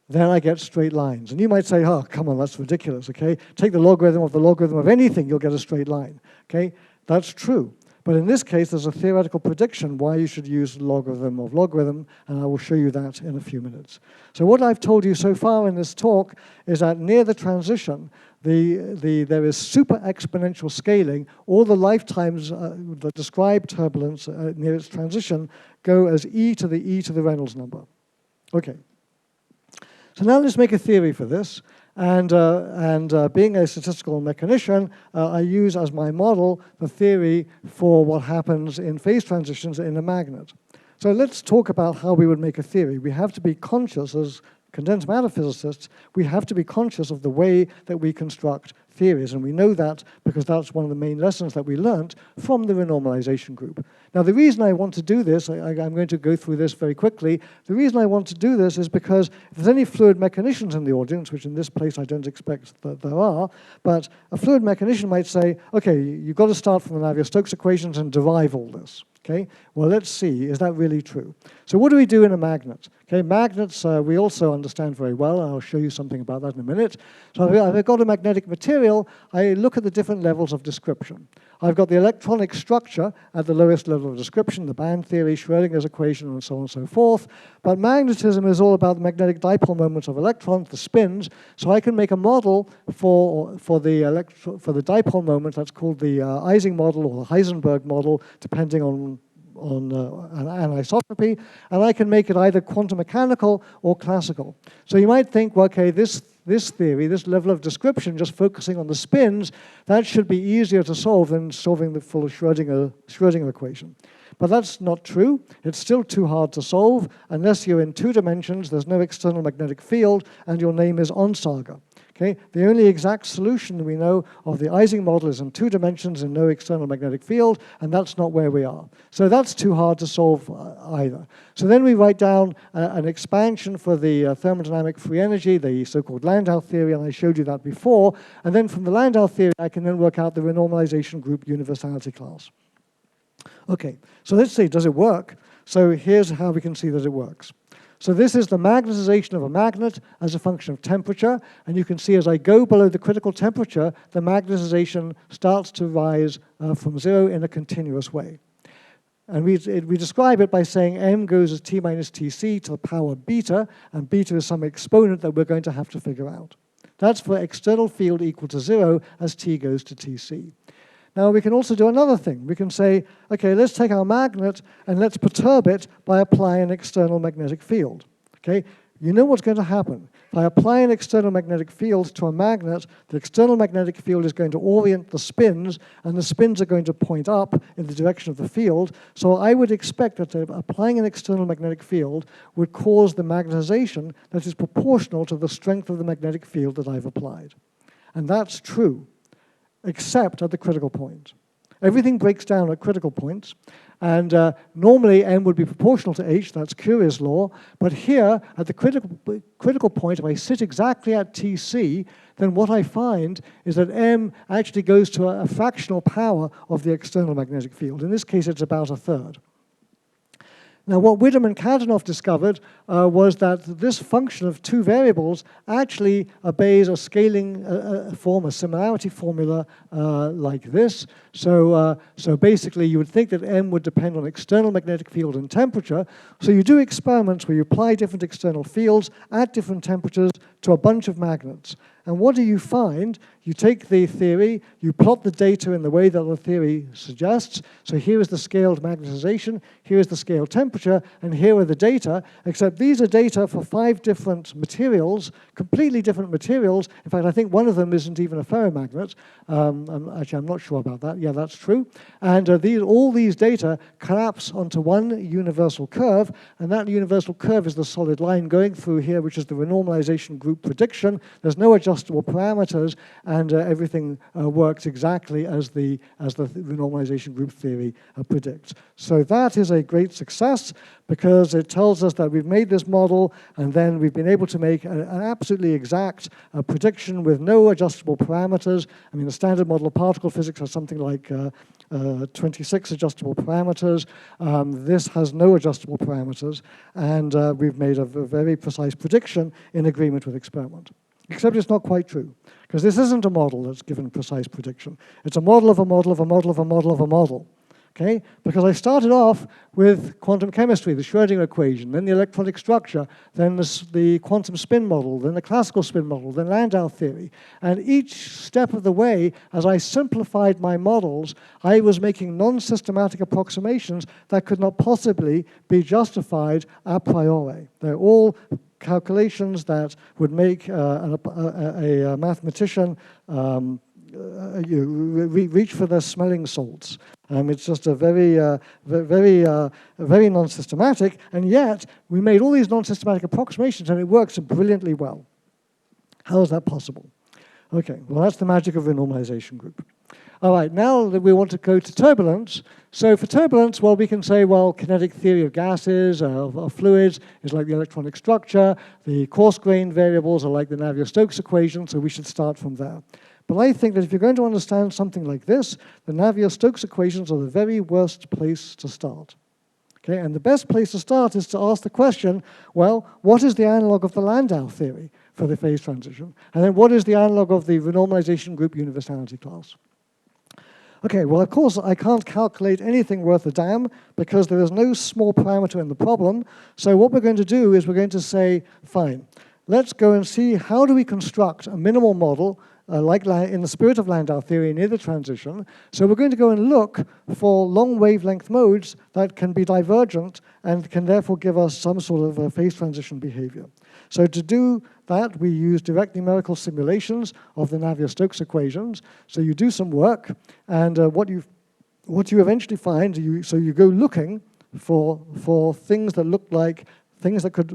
then I get straight lines. And you might say, oh, come on, that's ridiculous, okay? Take the logarithm of anything, you'll get a straight line, okay? That's true. But in this case, there's a theoretical prediction why you should use logarithm of logarithm, and I will show you that in a few minutes. So what I've told you so far in this talk is that near the transition, there is super exponential scaling. All the lifetimes that describe turbulence near its transition go as e to the Reynolds number. Okay. So now let's make a theory for this. And being a statistical mechanician, I use as my model the theory for what happens in phase transitions in a magnet. So let's talk about how we would make a theory. We have to be conscious, as condensed matter physicists, we have to be conscious of the way that we construct theories, and we know that because that's one of the main lessons that we learned from the renormalization group. Now, the reason I want to do this, I'm going to go through this very quickly. The reason I want to do this is because if there's any fluid mechanicians in the audience, which in this place I don't expect that there are, but a fluid mechanician might say, okay, you've got to start from the Navier-Stokes equations and derive all this. Okay, well, let's see, is that really true? So what do we do in a magnet? Okay, magnets we also understand very well, and I'll show you something about that in a minute. So if I've got a magnetic material, I look at the different levels of description. I've got the electronic structure at the lowest level of description, the band theory, Schrödinger's equation, and so on and so forth. But magnetism is all about the magnetic dipole moments of electrons, the spins. So I can make a model for the dipole moment. That's called the Ising model or the Heisenberg model, depending on anisotropy. And I can make it either quantum mechanical or classical. So you might think, well, okay, this theory, this level of description, just focusing on the spins, that should be easier to solve than solving the full Schrödinger equation. But that's not true. It's still too hard to solve. Unless you're in 2 dimensions, there's no external magnetic field, and your name is Onsager. Okay? The only exact solution we know of the Ising model is in 2 dimensions and no external magnetic field, and that's not where we are. So that's too hard to solve either. So then we write down an expansion for the thermodynamic free energy, the so-called Landau theory, and I showed you that before. And then from the Landau theory, I can then work out the renormalization group universality class. Okay, so let's see, does it work? So here's how we can see that it works. So this is the magnetization of a magnet as a function of temperature. And you can see as I go below the critical temperature, the magnetization starts to rise from 0 in a continuous way. And we describe it by saying m goes as t minus tc to the power beta, and beta is some exponent that we're going to have to figure out. That's for external field equal to 0 as t goes to tc. Now we can also do another thing. We can say, okay, let's take our magnet and let's perturb it by applying an external magnetic field. Okay, you know what's going to happen. If I apply an external magnetic field to a magnet, the external magnetic field is going to orient the spins, and the spins are going to point up in the direction of the field. So I would expect that applying an external magnetic field would cause the magnetization that is proportional to the strength of the magnetic field that I've applied. And that's true, except at the critical point. Everything breaks down at critical points, and normally m would be proportional to h, that's Curie's law, but here at the critical point, if I sit exactly at tc, then what I find is that m actually goes to a fractional power of the external magnetic field. In this case, it's about 1/3. Now, what Widom and Kadanoff discovered was that this function of two variables actually obeys a scaling form, a similarity formula like this. So basically, you would think that m would depend on external magnetic field and temperature. So you do experiments where you apply different external fields at different temperatures to a bunch of magnets. And what do you find? You take the theory, you plot the data in the way that the theory suggests. So here is the scaled magnetization, here is the scaled temperature, and here are the data, except these are data for 5 different materials, completely different materials. In fact, I think one of them isn't even a ferromagnet. Actually, I'm not sure about that. Yeah, that's true. And all these data collapse onto one universal curve, and that universal curve is the solid line going through here, which is the renormalization group prediction. There's no adjustable parameters, and everything works exactly as the renormalization group theory predicts. So that is a great success, because it tells us that we've made this model, and then we've been able to make an absolutely exact prediction with no adjustable parameters. I mean, the standard model of particle physics has something like 26 adjustable parameters. This has no adjustable parameters, and we've made a very precise prediction in agreement with experiment. Except it's not quite true, because this isn't a model that's given precise prediction. It's a model of a model of a model of a model of a model. Okay? Because I started off with quantum chemistry, the Schrödinger equation, then the electronic structure, then the quantum spin model, then the classical spin model, then Landau theory. And each step of the way, as I simplified my models, I was making non-systematic approximations that could not possibly be justified a priori. They're all calculations that would make a mathematician reach for their smelling salts. It's just a very non-systematic, and yet we made all these non-systematic approximations, and it works brilliantly well. How is that possible? Okay, well, that's the magic of renormalization group. All right, now that we want to go to turbulence. So for turbulence, well, we can say, well, kinetic theory of gases, of fluids, is like the electronic structure. The coarse-grained variables are like the Navier-Stokes equation, so we should start from there. But I think that if you're going to understand something like this, the Navier-Stokes equations are the very worst place to start. Okay, and the best place to start is to ask the question, well, what is the analog of the Landau theory for the phase transition? And then what is the analog of the renormalization group universality class? Okay, well, of course, I can't calculate anything worth a damn because there is no small parameter in the problem. So what we're going to do is we're going to say, fine, let's go and see how do we construct a minimal model like in the spirit of Landau theory near the transition. So we're going to go and look for long wavelength modes that can be divergent and can therefore give us some sort of phase transition behavior. So to do that, we use direct numerical simulations of the Navier-Stokes equations. So you do some work, and what you eventually find, so you go looking for things that look like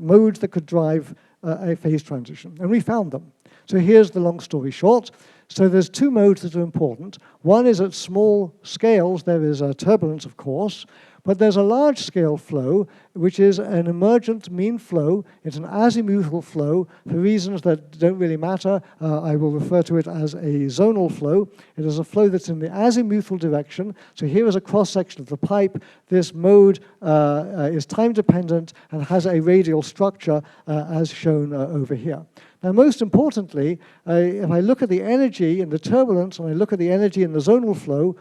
modes that could drive a phase transition, and we found them. So here's the long story short. So there's 2 modes that are important. One is at small scales, there is turbulence, of course, But there's a large-scale flow, which is an emergent mean flow. It's an azimuthal flow for reasons that don't really matter. I will refer to it as a zonal flow. It is a flow that's in the azimuthal direction. So here is a cross-section of the pipe. This mode is time-dependent and has a radial structure as shown over here. Now, most importantly, if I look at the energy in the turbulence and I look at the energy in the zonal flow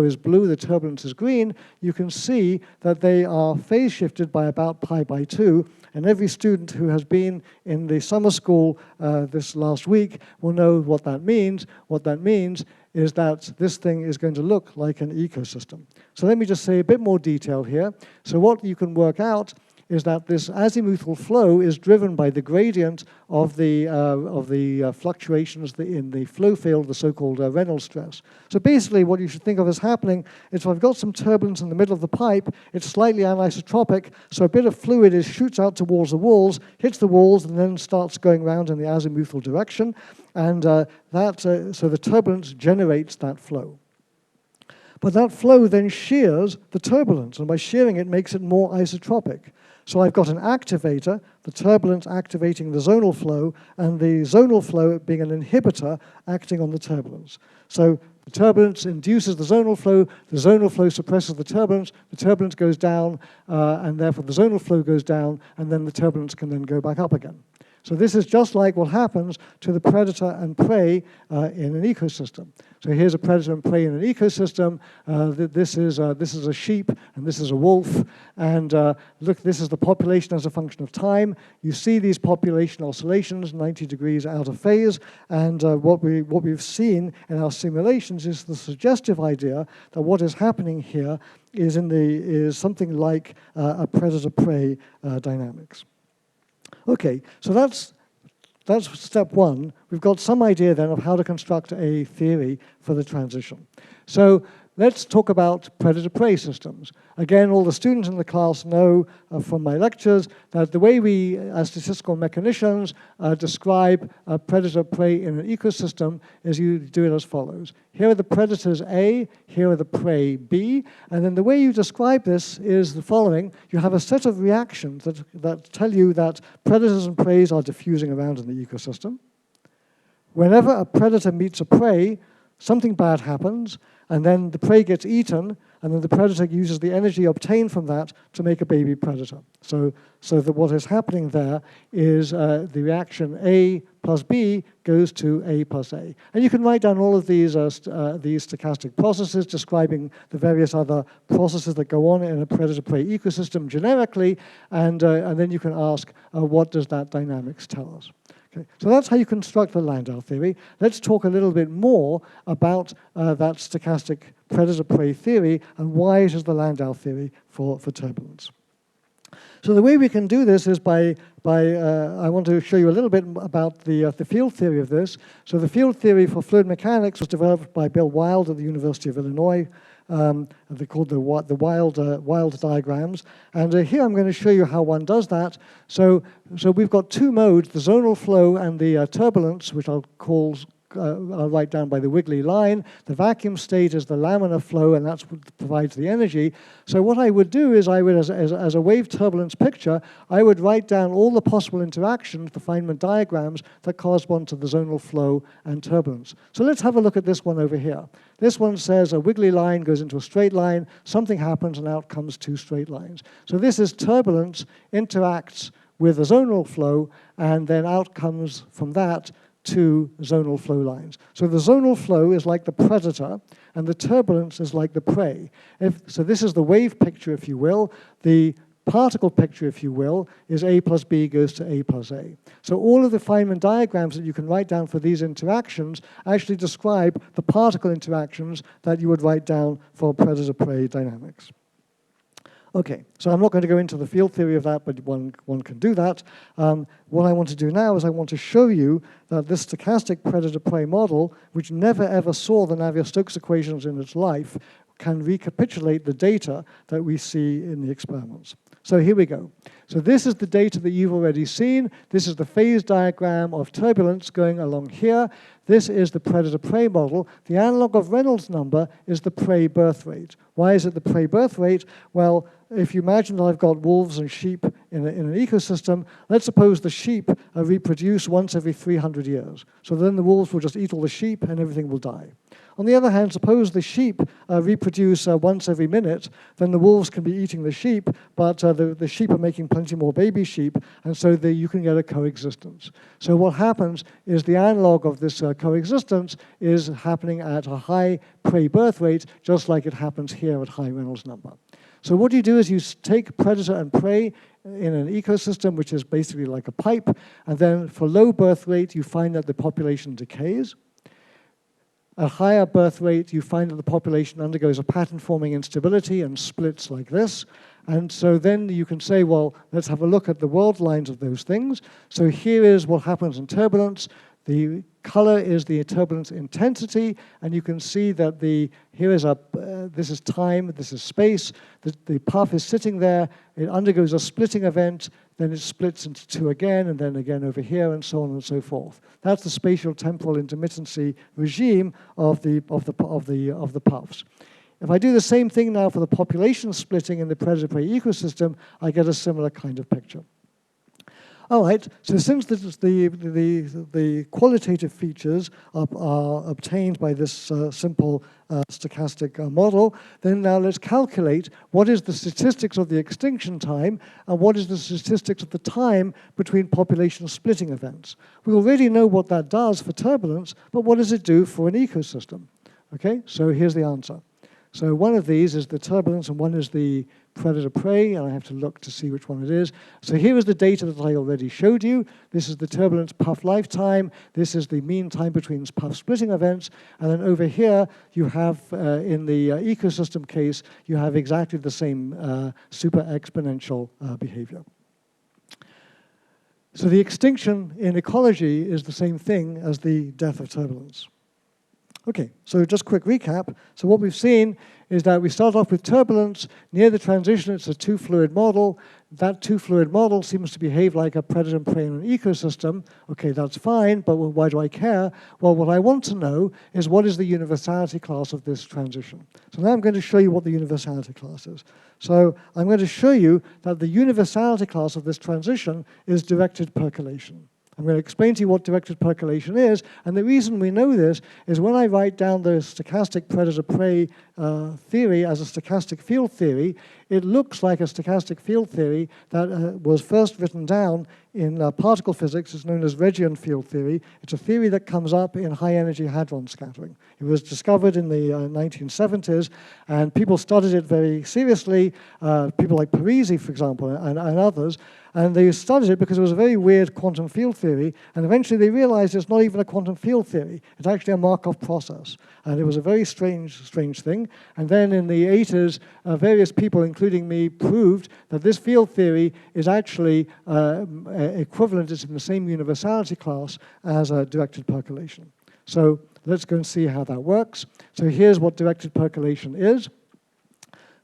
is blue, the turbulence is green, you can see that they are phase shifted by about pi/2. And every student who has been in the summer school this last week will know what that means. What that means is that this thing is going to look like an ecosystem. So let me just say a bit more detail here. So what you can work out is that this azimuthal flow is driven by the gradient of the fluctuations in the flow field, the so-called Reynolds stress. So basically what you should think of as happening is if I've got some turbulence in the middle of the pipe, it's slightly anisotropic, so a bit of fluid shoots out towards the walls, hits the walls, and then starts going around in the azimuthal direction, and so the turbulence generates that flow. But that flow then shears the turbulence, and by shearing it makes it more isotropic. So I've got an activator, the turbulence activating the zonal flow, and the zonal flow being an inhibitor acting on the turbulence. So the turbulence induces the zonal flow suppresses the turbulence goes down, and therefore the zonal flow goes down, and then the turbulence can then go back up again. So this is just like what happens to the predator and prey in an ecosystem. So here's a predator and prey in an ecosystem. This is a sheep, and this is a wolf. And look, this is the population as a function of time. You see these population oscillations, 90 degrees out of phase. And what we've seen in our simulations is the suggestive idea that what is happening here is something like a predator-prey dynamics. Okay, so that's step one. We've got some idea then of how to construct a theory for the transition. So let's talk about predator-prey systems. Again, all the students in the class know from my lectures that the way we, as statistical mechanicians, describe a predator-prey in an ecosystem is you do it as follows. Here are the predators A, here are the prey B, and then the way you describe this is the following. You have a set of reactions that tell you that predators and preys are diffusing around in the ecosystem. Whenever a predator meets a prey, something bad happens, and then the prey gets eaten, and then the predator uses the energy obtained from that to make a baby predator. So that what is happening there is the reaction A plus B goes to A plus A. And you can write down all of these stochastic processes describing the various other processes that go on in a predator-prey ecosystem generically, and then you can ask, what does that dynamics tell us? Okay, so that's how you construct the Landau theory. Let's talk a little bit more about that stochastic predator-prey theory and why it is the Landau theory for turbulence. So the way we can do this is I want to show you a little bit about the field theory of this. So the field theory for fluid mechanics was developed by Bill Wild at the University of Illinois. They're called the Wild diagrams. And here I'm going to show you how one does that. So we've got two modes, the zonal flow and the turbulence, which I'll write down by the wiggly line. The vacuum state is the laminar flow, and that's what provides the energy. So what I would do is I would, as a wave turbulence picture, I would write down all the possible interactions, the Feynman diagrams, that correspond to the zonal flow and turbulence. So let's have a look at this one over here. This one says a wiggly line goes into a straight line, something happens, and out comes two straight lines. So this is turbulence interacts with the zonal flow, and then out comes from that two zonal flow lines. So the zonal flow is like the predator, and the turbulence is like the prey. So this is the wave picture, if you will. The particle picture, if you will, is A plus B goes to A plus A. So all of the Feynman diagrams that you can write down for these interactions actually describe the particle interactions that you would write down for predator-prey dynamics. Okay, so I'm not going to go into the field theory of that, but one can do that. What I want to do now is I want to show you that this stochastic predator-prey model, which never ever saw the Navier-Stokes equations in its life, can recapitulate the data that we see in the experiments. So here we go. So this is the data that you've already seen. This is the phase diagram of turbulence going along here. This is the predator-prey model. The analog of Reynolds number is the prey birth rate. Why is it the prey birth rate? Well, if you imagine that I've got wolves and sheep in an ecosystem, let's suppose the sheep reproduce once every 300 years. So then the wolves will just eat all the sheep and everything will die. On the other hand, suppose the sheep reproduce once every minute, then the wolves can be eating the sheep, but the sheep are making plenty more baby sheep, and so you can get a coexistence. So what happens is the analog of this coexistence is happening at a high prey birth rate, just like it happens here at high Reynolds number. So what you do is you take predator and prey in an ecosystem, which is basically like a pipe, and then for low birth rate, you find that the population decays. At higher birth rate, you find that the population undergoes a pattern-forming instability and splits like this. And so then you can say, well, let's have a look at the world lines of those things. So here is what happens in turbulence. The color is the turbulence intensity, and you can see that here is this is time, this is space. The puff is sitting there. It undergoes a splitting event, then it splits into two again, and then again over here, and so on and so forth. That's the spatial temporal intermittency regime of the puffs. If I do the same thing now for the population splitting in the predator-prey ecosystem, I get a similar kind of picture. All right, so since the qualitative features are obtained by this simple stochastic model, then now let's calculate what is the statistics of the extinction time and what is the statistics of the time between population splitting events. We already know what that does for turbulence, but what does it do for an ecosystem? Okay, so here's the answer. So one of these is the turbulence and one is the predator-prey, and I have to look to see which one it is. So here is the data that I already showed you. This is the turbulence puff lifetime. This is the mean time between puff splitting events. And then over here, you have, in the ecosystem case, you have exactly the same super exponential behavior. So the extinction in ecology is the same thing as the death of turbulence. Okay, so just quick recap. So what we've seen is that we start off with turbulence. Near the transition, it's a two-fluid model. That two-fluid model seems to behave like a predator and prey in an ecosystem. Okay, that's fine, but why do I care? Well, what I want to know is what is the universality class of this transition. So now I'm going to show you what the universality class is. So I'm going to show you that the universality class of this transition is directed percolation. I'm going to explain to you what directed percolation is, and the reason we know this is when I write down the stochastic predator-prey theory as a stochastic field theory, it looks like a stochastic field theory that was first written down in particle physics. It's known as Region field theory. It's a theory that comes up in high-energy hadron scattering. It was discovered in the 1970s, and people studied it very seriously, people like Parisi, for example, and others. And they studied it because it was a very weird quantum field theory, and eventually they realized it's not even a quantum field theory. It's actually a Markov process. And it was a very strange thing. And then in the 80s, various people, including me, proved that this field theory is actually equivalent, it's in the same universality class as directed percolation. So let's go and see how that works. So here's what directed percolation is.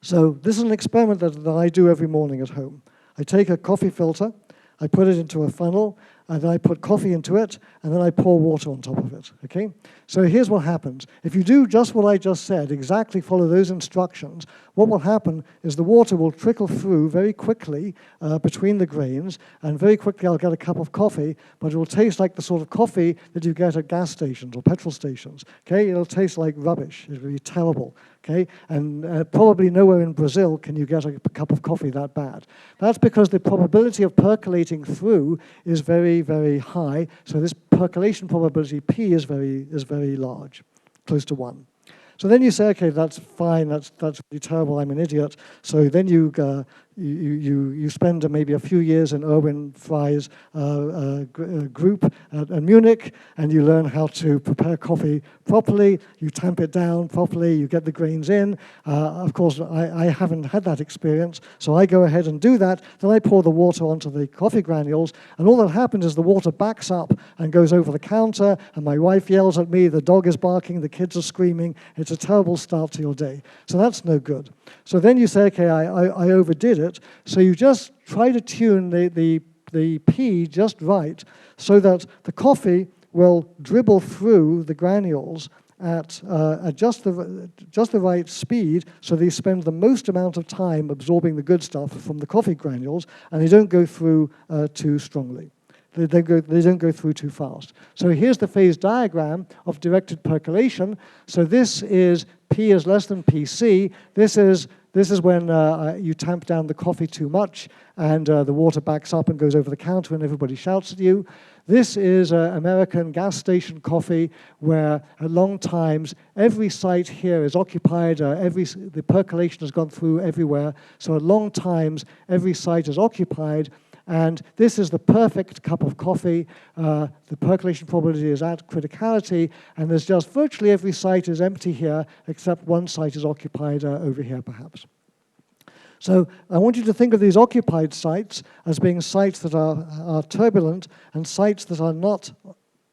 So this is an experiment that I do every morning at home. I take a coffee filter, I put it into a funnel, and then I put coffee into it, and then I pour water on top of it, okay? So here's what happens. If you do just what I just said, exactly follow those instructions, what will happen is the water will trickle through very quickly between the grains, and very quickly I'll get a cup of coffee, but it will taste like the sort of coffee that you get at gas stations or petrol stations, okay? It'll taste like rubbish. It'll be terrible, okay? And probably nowhere in Brazil can you get a cup of coffee that bad. That's because the probability of percolating through is very, very high. So this percolation probability, P, is very large, close to 1. So then you say, okay, that's fine, that's really terrible, I'm an idiot. So then you spend maybe a few years in Erwin Fry's group at Munich, and you learn how to prepare coffee properly, you tamp it down properly, you get the grains in. Of course, I haven't had that experience, so I go ahead and do that. Then I pour the water onto the coffee granules, and all that happens is the water backs up and goes over the counter, and my wife yells at me, the dog is barking, the kids are screaming. It's a terrible start to your day. So that's no good. So then you say, okay, I overdid it. So you just try to tune the P just right so that the coffee will dribble through the granules at just the right speed, so they spend the most amount of time absorbing the good stuff from the coffee granules, and they don't go through too strongly. They don't go through too fast. So here's the phase diagram of directed percolation. So this is P is less than PC. This is when you tamp down the coffee too much, and the water backs up and goes over the counter, and everybody shouts at you. This is American gas station coffee, where at long times every site here is occupied, the percolation has gone through everywhere, so at long times every site is occupied, and this is the perfect cup of coffee. The percolation probability is at criticality, and there's just virtually every site is empty here, except one site is occupied over here perhaps. So I want you to think of these occupied sites as being sites that are turbulent, and sites that are not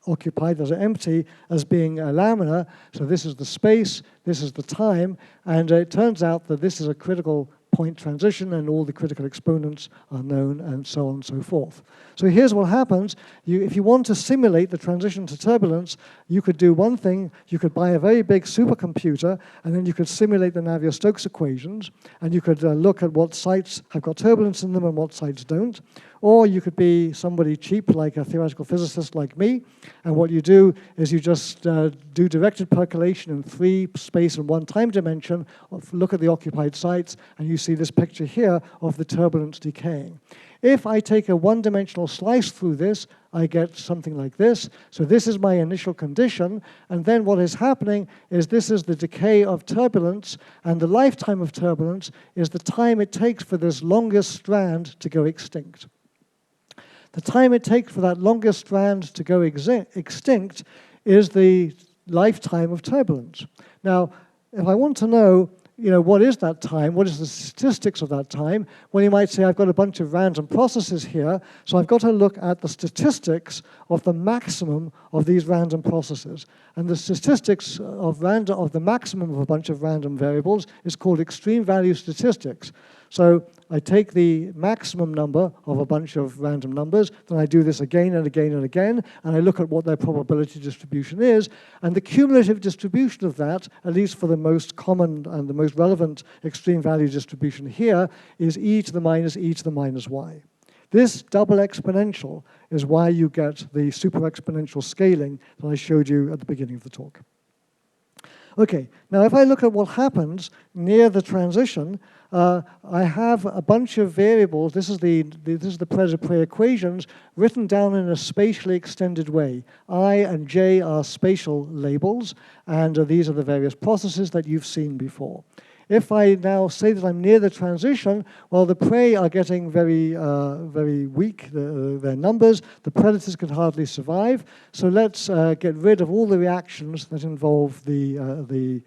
occupied, that are empty, as being laminar. So this is the space, this is the time, and it turns out that this is a critical point transition, and all the critical exponents are known, and so on and so forth. So here's what happens. If you want to simulate the transition to turbulence, you could do one thing. You could buy a very big supercomputer, and then you could simulate the Navier-Stokes equations, and you could look at what sites have got turbulence in them and what sites don't. Or you could be somebody cheap, like a theoretical physicist like me, and what you do is you just do directed percolation in 3 space and 1 time dimension, look at the occupied sites, and you see this picture here of the turbulence decaying. If I take a 1-dimensional slice through this, I get something like this. So this is my initial condition, and then what is happening is this is the decay of turbulence, and the lifetime of turbulence is the time it takes for this longest strand to go extinct. The time it takes for that longest strand to go extinct is the lifetime of turbulence. Now, if I want to know, what is that time? What is the statistics of that time? Well, you might say, I've got a bunch of random processes here, so I've got to look at the statistics of the maximum of these random processes. And the statistics of the maximum of a bunch of random variables is called extreme value statistics. So I take the maximum number of a bunch of random numbers, then I do this again and again and again, and I look at what their probability distribution is, and the cumulative distribution of that, at least for the most common and the most relevant extreme value distribution here, is e to the minus e to the minus y. This double exponential is why you get the super exponential scaling that I showed you at the beginning of the talk. Okay, now if I look at what happens near the transition, I have a bunch of variables. This is the predator-prey equations written down in a spatially extended way. I and j are spatial labels, and these are the various processes that you've seen before. If I now say that I'm near the transition, well, the prey are getting very weak, their numbers. The predators can hardly survive. So let's get rid of all the reactions that involve the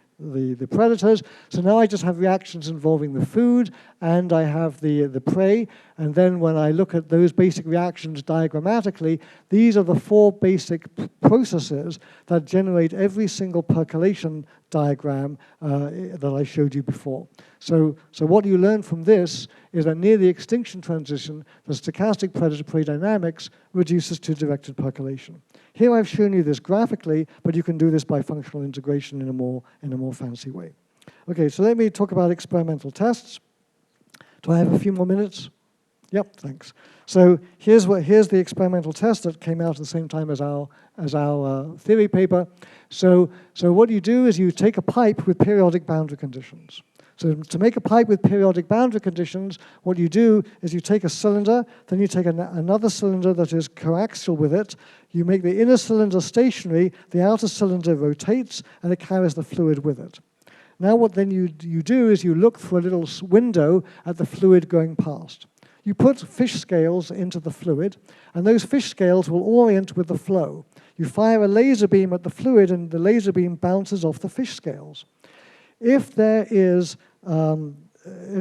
predators. So now I just have reactions involving the food, and I have the prey. And then when I look at those basic reactions diagrammatically, these are the 4 basic processes that generate every single percolation diagram that I showed you before. So what you learn from this is that near the extinction transition, the stochastic predator-prey dynamics reduces to directed percolation. Here I've shown you this graphically, but you can do this by functional integration in a more fancy way. Okay, so let me talk about experimental tests. Do I have a few more minutes? Yep, thanks. So here's the experimental test that came out at the same time as our theory paper. So what you do is you take a pipe with periodic boundary conditions. So to make a pipe with periodic boundary conditions, what you do is you take a cylinder, then you take another cylinder that is coaxial with it. You make the inner cylinder stationary, the outer cylinder rotates, and it carries the fluid with it. Now what then you do is you look through a little window at the fluid going past. You put fish scales into the fluid, and those fish scales will orient with the flow. You fire a laser beam at the fluid, and the laser beam bounces off the fish scales. If the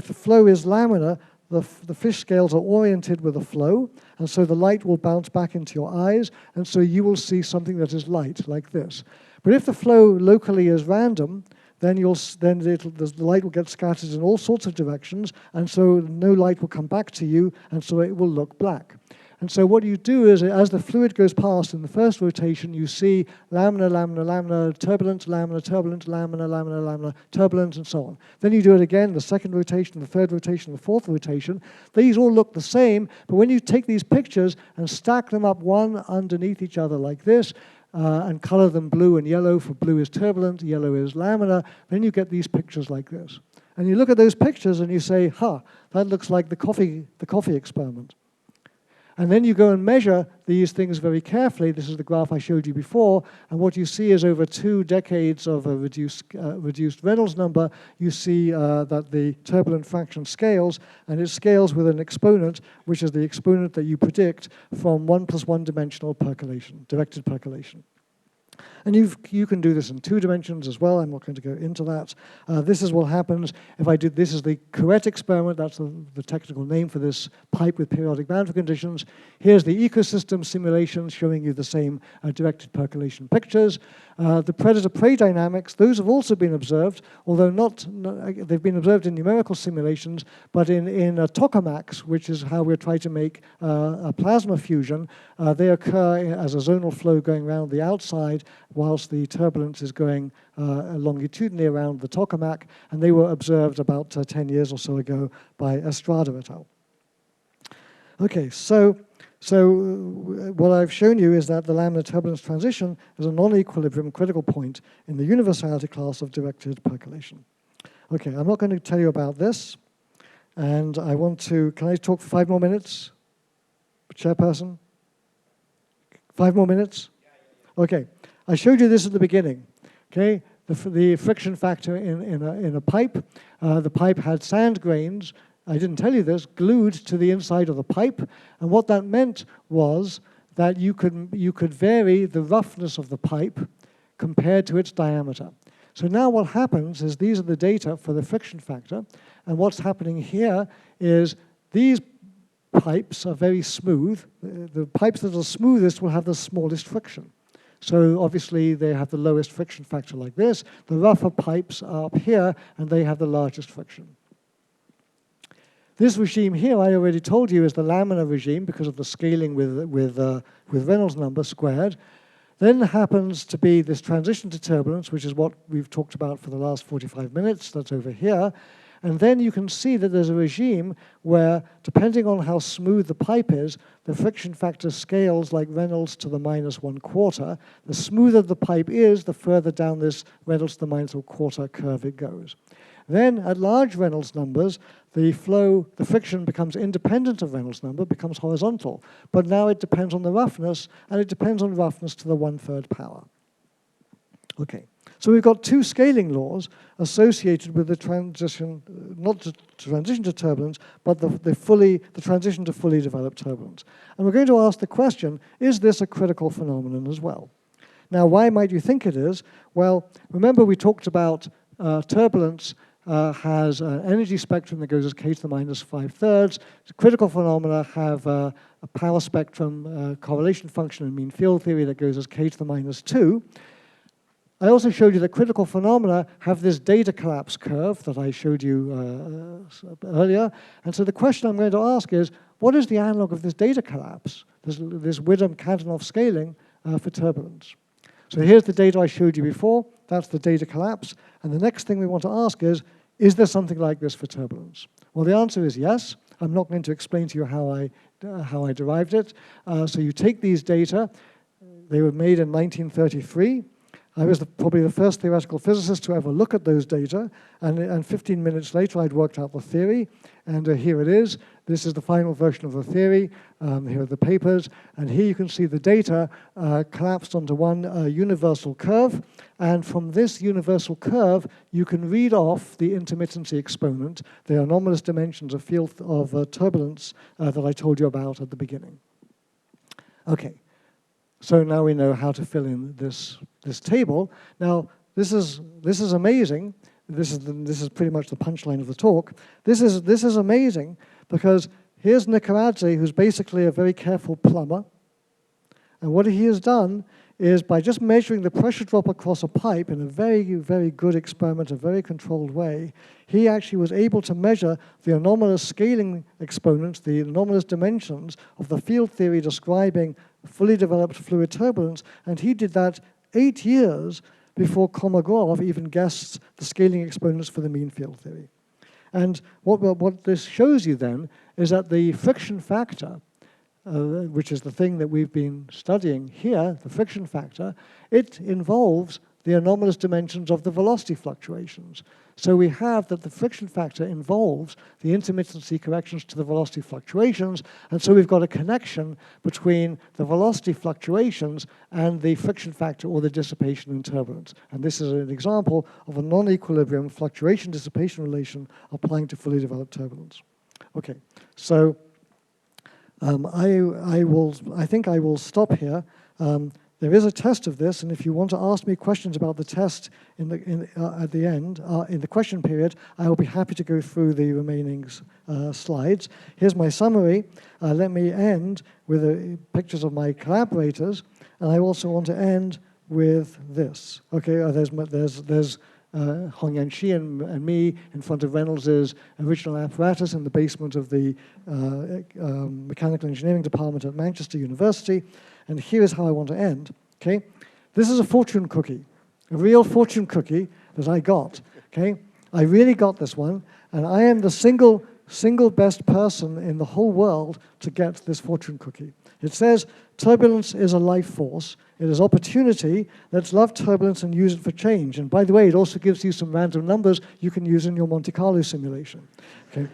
flow is laminar, the fish scales are oriented with the flow, and so the light will bounce back into your eyes, and so you will see something that is light, like this. But if the flow locally is random, then the light will get scattered in all sorts of directions, and so no light will come back to you, and so it will look black. And so what you do is, as the fluid goes past in the first rotation, you see lamina, lamina, lamina, turbulence, lamina, turbulence, lamina, lamina, lamina, turbulence, and so on. Then you do it again, the second rotation, the third rotation, the fourth rotation. These all look the same, but when you take these pictures and stack them up one underneath each other like this, and color them blue and yellow, for blue is turbulent, yellow is lamina, then you get these pictures like this. And you look at those pictures and you say, that looks like the coffee experiment. And then you go and measure these things very carefully. This is the graph I showed you before. And what you see is over 2 decades of a reduced Reynolds number, you see that the turbulent fraction scales, and it scales with an exponent, which is the exponent that you predict from 1+1 dimensional percolation, directed percolation. And you can do this in 2 dimensions as well. I'm not going to go into that. This is what happens if I did, this is the Couette experiment. That's the technical name for this pipe with periodic boundary conditions. Here's the ecosystem simulation showing you the same directed percolation pictures. The predator-prey dynamics, those have also been observed, although they've been observed in numerical simulations, but in tokamaks, which is how we're trying to make a plasma fusion, they occur as a zonal flow going around the outside, whilst the turbulence is going longitudinally around the tokamak, and they were observed about 10 years or so ago by Estrada et al. Okay, so what I've shown you is that the laminar turbulence transition is a non-equilibrium critical point in the universality class of directed percolation. Okay, I'm not going to tell you about this, and I want to, can I talk for 5 more minutes? Chairperson? 5 more minutes? Okay. I showed you this at the beginning, okay? The friction factor in a pipe. The pipe had sand grains, I didn't tell you this, glued to the inside of the pipe. And what that meant was that you could vary the roughness of the pipe compared to its diameter. So now what happens is these are the data for the friction factor. And what's happening here is these pipes are very smooth. The pipes that are smoothest will have the smallest friction. So obviously they have the lowest friction factor like this. The rougher pipes are up here, and they have the largest friction. This regime here, I already told you, is the laminar regime because of the scaling with Reynolds number squared. Then happens to be this transition to turbulence, which is what we've talked about for the last 45 minutes. That's over here. And then you can see that there's a regime where, depending on how smooth the pipe is, the friction factor scales like Reynolds to the -1/4. The smoother the pipe is, the further down this Reynolds to the -1/4 curve it goes. Then, at large Reynolds numbers, the friction becomes independent of Reynolds number, becomes horizontal. But now it depends on the roughness, and it depends on roughness to the 1/3 power. Okay. So we've got 2 scaling laws associated with the transition, not to transition to turbulence, but the transition to fully developed turbulence. And we're going to ask the question, is this a critical phenomenon as well? Now, why might you think it is? Well, remember we talked about turbulence has an energy spectrum that goes as k to the -5/3. Critical phenomena have a power spectrum correlation function in mean field theory that goes as k to the -2. I also showed you that critical phenomena have this data collapse curve that I showed you earlier. And so the question I'm going to ask is, what is the analog of this data collapse, this Widom-Kadanoff scaling for turbulence? So here's the data I showed you before. That's the data collapse. And the next thing we want to ask is there something like this for turbulence? Well, the answer is yes. I'm not going to explain to you how I derived it. So you take these data. They were made in 1933. I was probably the first theoretical physicist to ever look at those data, and 15 minutes later I'd worked out the theory, and here it is. This is the final version of the theory. Here are the papers, and here you can see the data collapsed onto one universal curve, and from this universal curve you can read off the intermittency exponent, the anomalous dimensions of field of turbulence that I told you about at the beginning. Okay. So now we know how to fill in this table. Now, this is amazing. This is pretty much the punchline of the talk. This is amazing because here's Nikaradze, who's basically a very careful plumber, And what he has done is by just measuring the pressure drop across a pipe in a very, very good experiment, a very controlled way, he actually was able to measure the anomalous scaling exponents, the anomalous dimensions of the field theory describing fully developed fluid turbulence, and he did that 8 years before Kolmogorov even guessed the scaling exponents for the mean field theory. And what this shows you then is that the friction factor, which is the thing that we've been studying here, the friction factor, it involves the anomalous dimensions of the velocity fluctuations. So we have that the friction factor involves the intermittency corrections to the velocity fluctuations, and so we've got a connection between the velocity fluctuations and the friction factor or the dissipation in turbulence. And this is an example of a non-equilibrium fluctuation-dissipation relation applying to fully developed turbulence. Okay, so I think I will stop here. There is a test of this, and if you want to ask me questions about the test at the end, in the question period, I will be happy to go through the remaining slides. Here's my summary. Let me end with pictures of my collaborators, and I also want to end with this. Okay, there's Hong Yan-Shi and me in front of Reynolds' original apparatus in the basement of the Mechanical Engineering Department at Manchester University. And here is how I want to end. Okay, this is a fortune cookie, a real fortune cookie that I got. Okay, I really got this one, and I am the single best person in the whole world to get this fortune cookie. It says, turbulence is a life force. It is opportunity. Let's love turbulence and use it for change. And by the way, it also gives you some random numbers you can use in your Monte Carlo simulation. Okay.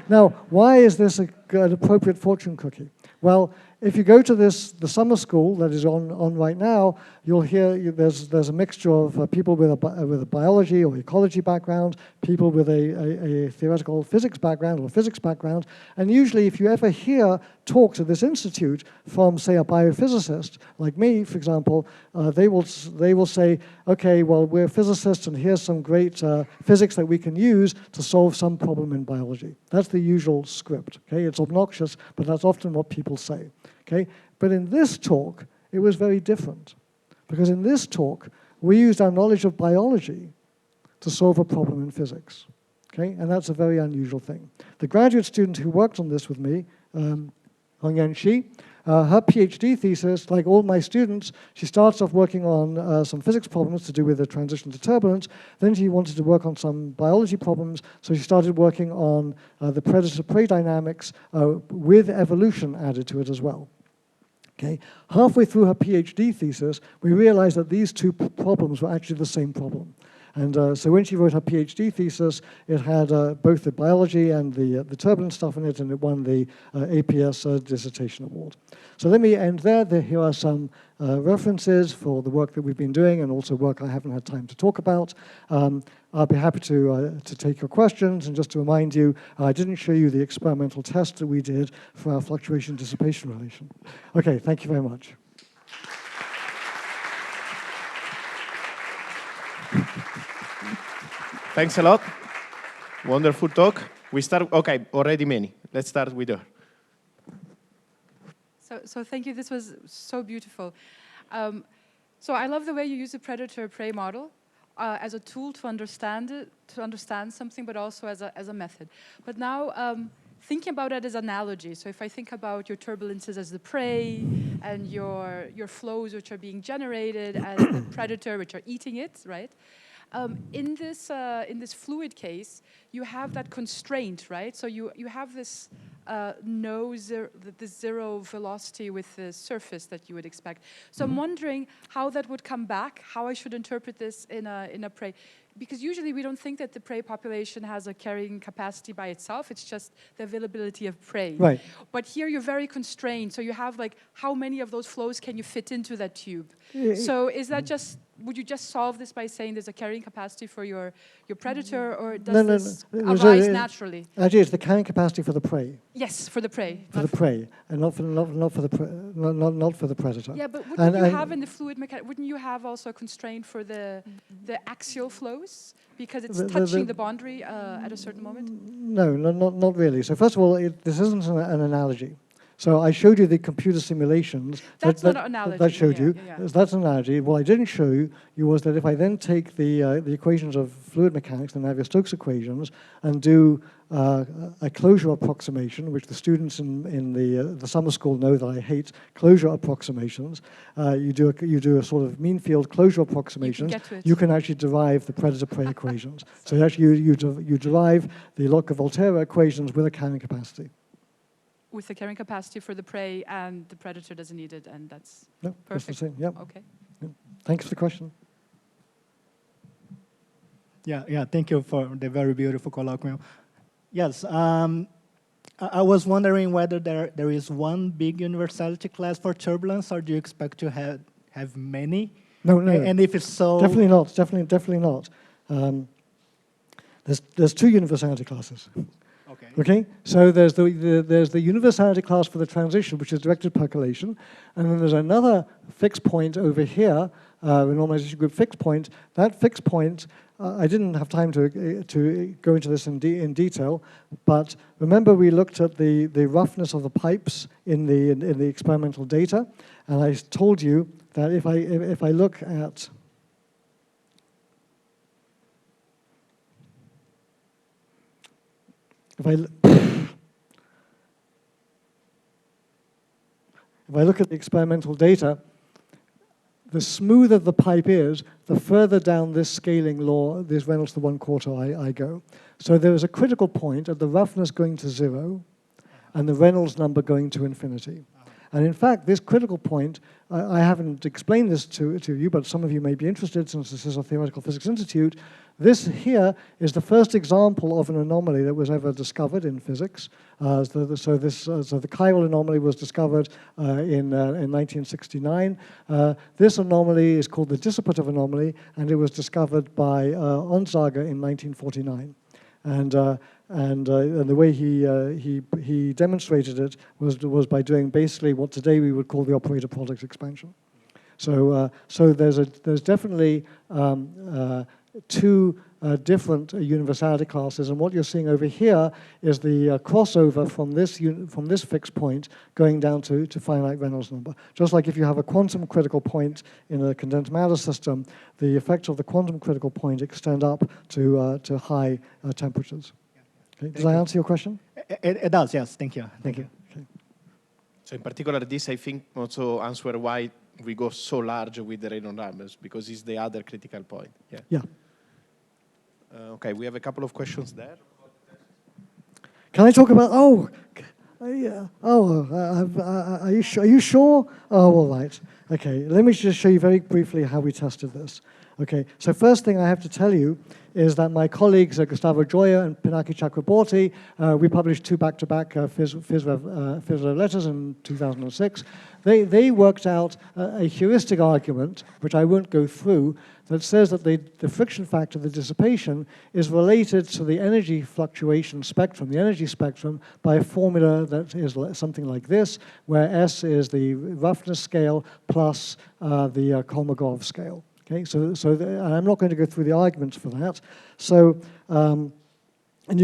Now, why is this an appropriate fortune cookie? Well, if you go to the summer school that is on right now, you'll hear there's a mixture of people with a biology or ecology background, people with a theoretical physics background or physics background, and usually if you ever hear talks at this institute from, say, a biophysicist like me, for example, they will say, okay, well, we're physicists and here's some great physics that we can use to solve some problem in biology. That's the usual script. Okay, it's obnoxious, but that's often what people say. Okay, but in this talk, it was very different. Because in this talk, we used our knowledge of biology to solve a problem in physics. Okay, and that's a very unusual thing. The graduate student who worked on this with me, Hong Yan-Shi, her PhD thesis, like all my students, she starts off working on some physics problems to do with the transition to turbulence. Then she wanted to work on some biology problems, so she started working on the predator-prey dynamics with evolution added to it as well. Okay. Halfway through her PhD thesis, we realized that these two problems were actually the same problem. And so when she wrote her PhD thesis, it had both the biology and the turbulence stuff in it, and it won the APS dissertation award. So let me end there. Here are some references for the work that we've been doing, and also work I haven't had time to talk about. I'll be happy to take your questions. And just to remind you, I didn't show you the experimental test that we did for our fluctuation dissipation relation. Okay, thank you very much. Thanks a lot. Wonderful talk. We start, okay, already many. Let's start with her. So thank you, this was so beautiful. So I love the way you use the predator-prey model as a tool to understand it, to understand something, but also as a method. But now, thinking about it as analogy, so if I think about your turbulences as the prey, and your flows which are being generated as the predator which are eating it, right? In this fluid case, you have that constraint, right? So you have this this zero velocity with the surface that you would expect. So I'm wondering how that would come back, how I should interpret this in a prey. Because usually we don't think that the prey population has a carrying capacity by itself. It's just the availability of prey. Right. But here you're very constrained. So you have like, how many of those flows can you fit into that tube? So is that just, would you just solve this by saying there's a carrying capacity for your predator, or does this arise naturally? Actually, it's the carrying capacity for the prey. Yes, for the prey. For the prey, and not for the predator. Yeah, but wouldn't you have in the fluid mechanics, wouldn't you have also a constraint for the axial flows? Because it's touching the boundary at a certain moment? No, not really. So first of all, this isn't an analogy. So I showed you the computer simulations. That's not an analogy. That showed you. Yeah. That's an analogy. What I didn't show you was that if I then take the equations of fluid mechanics, the Navier-Stokes equations, and do a closure approximation, which the students in the summer school know that I hate closure approximations. You do a sort of mean field closure approximation. You can actually derive the predator-prey equations. So actually you derive the Lotka-Volterra equations with a carrying capacity. With the carrying capacity for the prey, and the predator doesn't need it, and that's perfect. That's the same. Yeah. Okay. Yeah. Thanks for the question. Yeah. Thank you for the very beautiful colloquium. Yes, I was wondering whether there is one big universality class for turbulence, or do you expect to have many? No. And if it's so, definitely not. Definitely not. There's two universality classes. Okay, so there's the universality class for the transition, which is directed percolation, and then there's another fixed point over here, the normalization group fixed point. That fixed point, I didn't have time to go into this in detail, but remember we looked at the roughness of the pipes in the experimental data, and I told you that if I look at If I look at the experimental data, the smoother the pipe is, the further down this scaling law, this Reynolds to 1/4 I go. So there is a critical point at the roughness going to 0 and the Reynolds number going to infinity. And in fact, this critical point, I haven't explained this to you, but some of you may be interested since this is a Theoretical Physics Institute. This here is the first example of an anomaly that was ever discovered in physics. So the chiral anomaly was discovered in 1969. This anomaly is called the dissipative anomaly, and it was discovered by Onsager in 1949. And the way he demonstrated it was by doing basically what today we would call the operator product expansion. So there's definitely two different universality classes, and what you're seeing over here is the crossover from this fixed point going down to finite Reynolds number. Just like if you have a quantum critical point in a condensed matter system, the effects of the quantum critical point extend up to high temperatures. Okay. Does that answer your question? It does, yes. Thank you. Thank you. Okay. So in particular, this I think also answers why we go so large with the Reynolds numbers, because it's the other critical point. Yeah. Okay, we have a couple of questions there. Can I talk about? Are you sure? Oh, all right. Okay, let me just show you very briefly how we tested this. Okay, so first thing I have to tell you is that my colleagues Gustavo Gioia and Pinaki Chakraborty, we published 2 back-to-back PhysRev letters in 2006. They worked out a heuristic argument, which I won't go through, that says that the friction factor, the dissipation, is related to the energy fluctuation spectrum, the energy spectrum, by a formula that is something like this, where S is the roughness scale plus the Kolmogorov scale. Okay, and I'm not going to go through the arguments for that. So, and then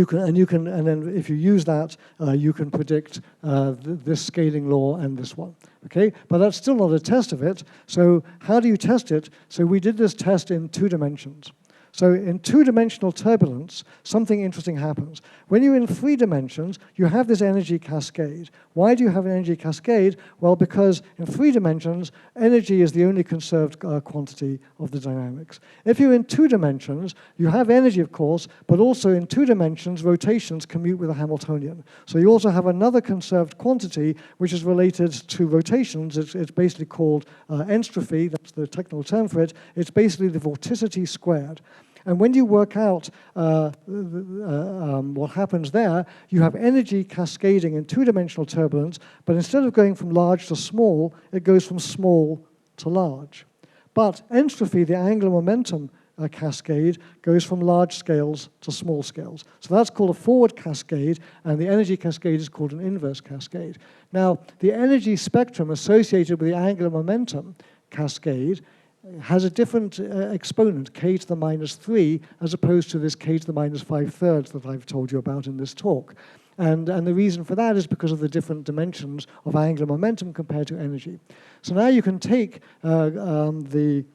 if you use that, you can predict this scaling law and this one. Okay, but that's still not a test of it. So how do you test it? So we did this test in 2 dimensions. So in 2-dimensional turbulence, something interesting happens. When you're in 3 dimensions, you have this energy cascade. Why do you have an energy cascade? Well, because in 3 dimensions, energy is the only conserved quantity of the dynamics. If you're in 2 dimensions, you have energy, of course, but also in 2 dimensions, rotations commute with a Hamiltonian. So you also have another conserved quantity, which is related to rotations. It's basically called entropy. That's the technical term for it. It's basically the vorticity squared. And when you work out what happens there, you have energy cascading in 2-dimensional turbulence, but instead of going from large to small, it goes from small to large. But entropy, the angular momentum cascade, goes from large scales to small scales. So that's called a forward cascade, and the energy cascade is called an inverse cascade. Now, the energy spectrum associated with the angular momentum cascade has a different exponent, k to the minus 3, as opposed to this k to the minus 5/3 that I've told you about in this talk. And the reason for that is because of the different dimensions of angular momentum compared to energy. So now you can take the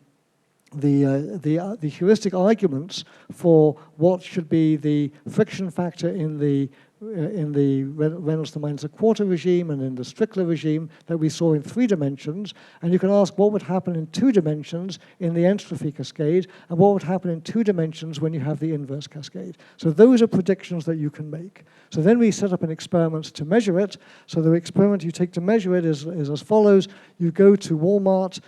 heuristic arguments for what should be the friction factor in the Reynolds to minus a quarter regime and in the Strickler regime that we saw in 3 dimensions, and you can ask what would happen in 2 dimensions in the entropy cascade, and what would happen in 2 dimensions when you have the inverse cascade. So those are predictions that you can make. So then we set up an experiment to measure it. So the experiment you take to measure it is as follows. You go to Walmart,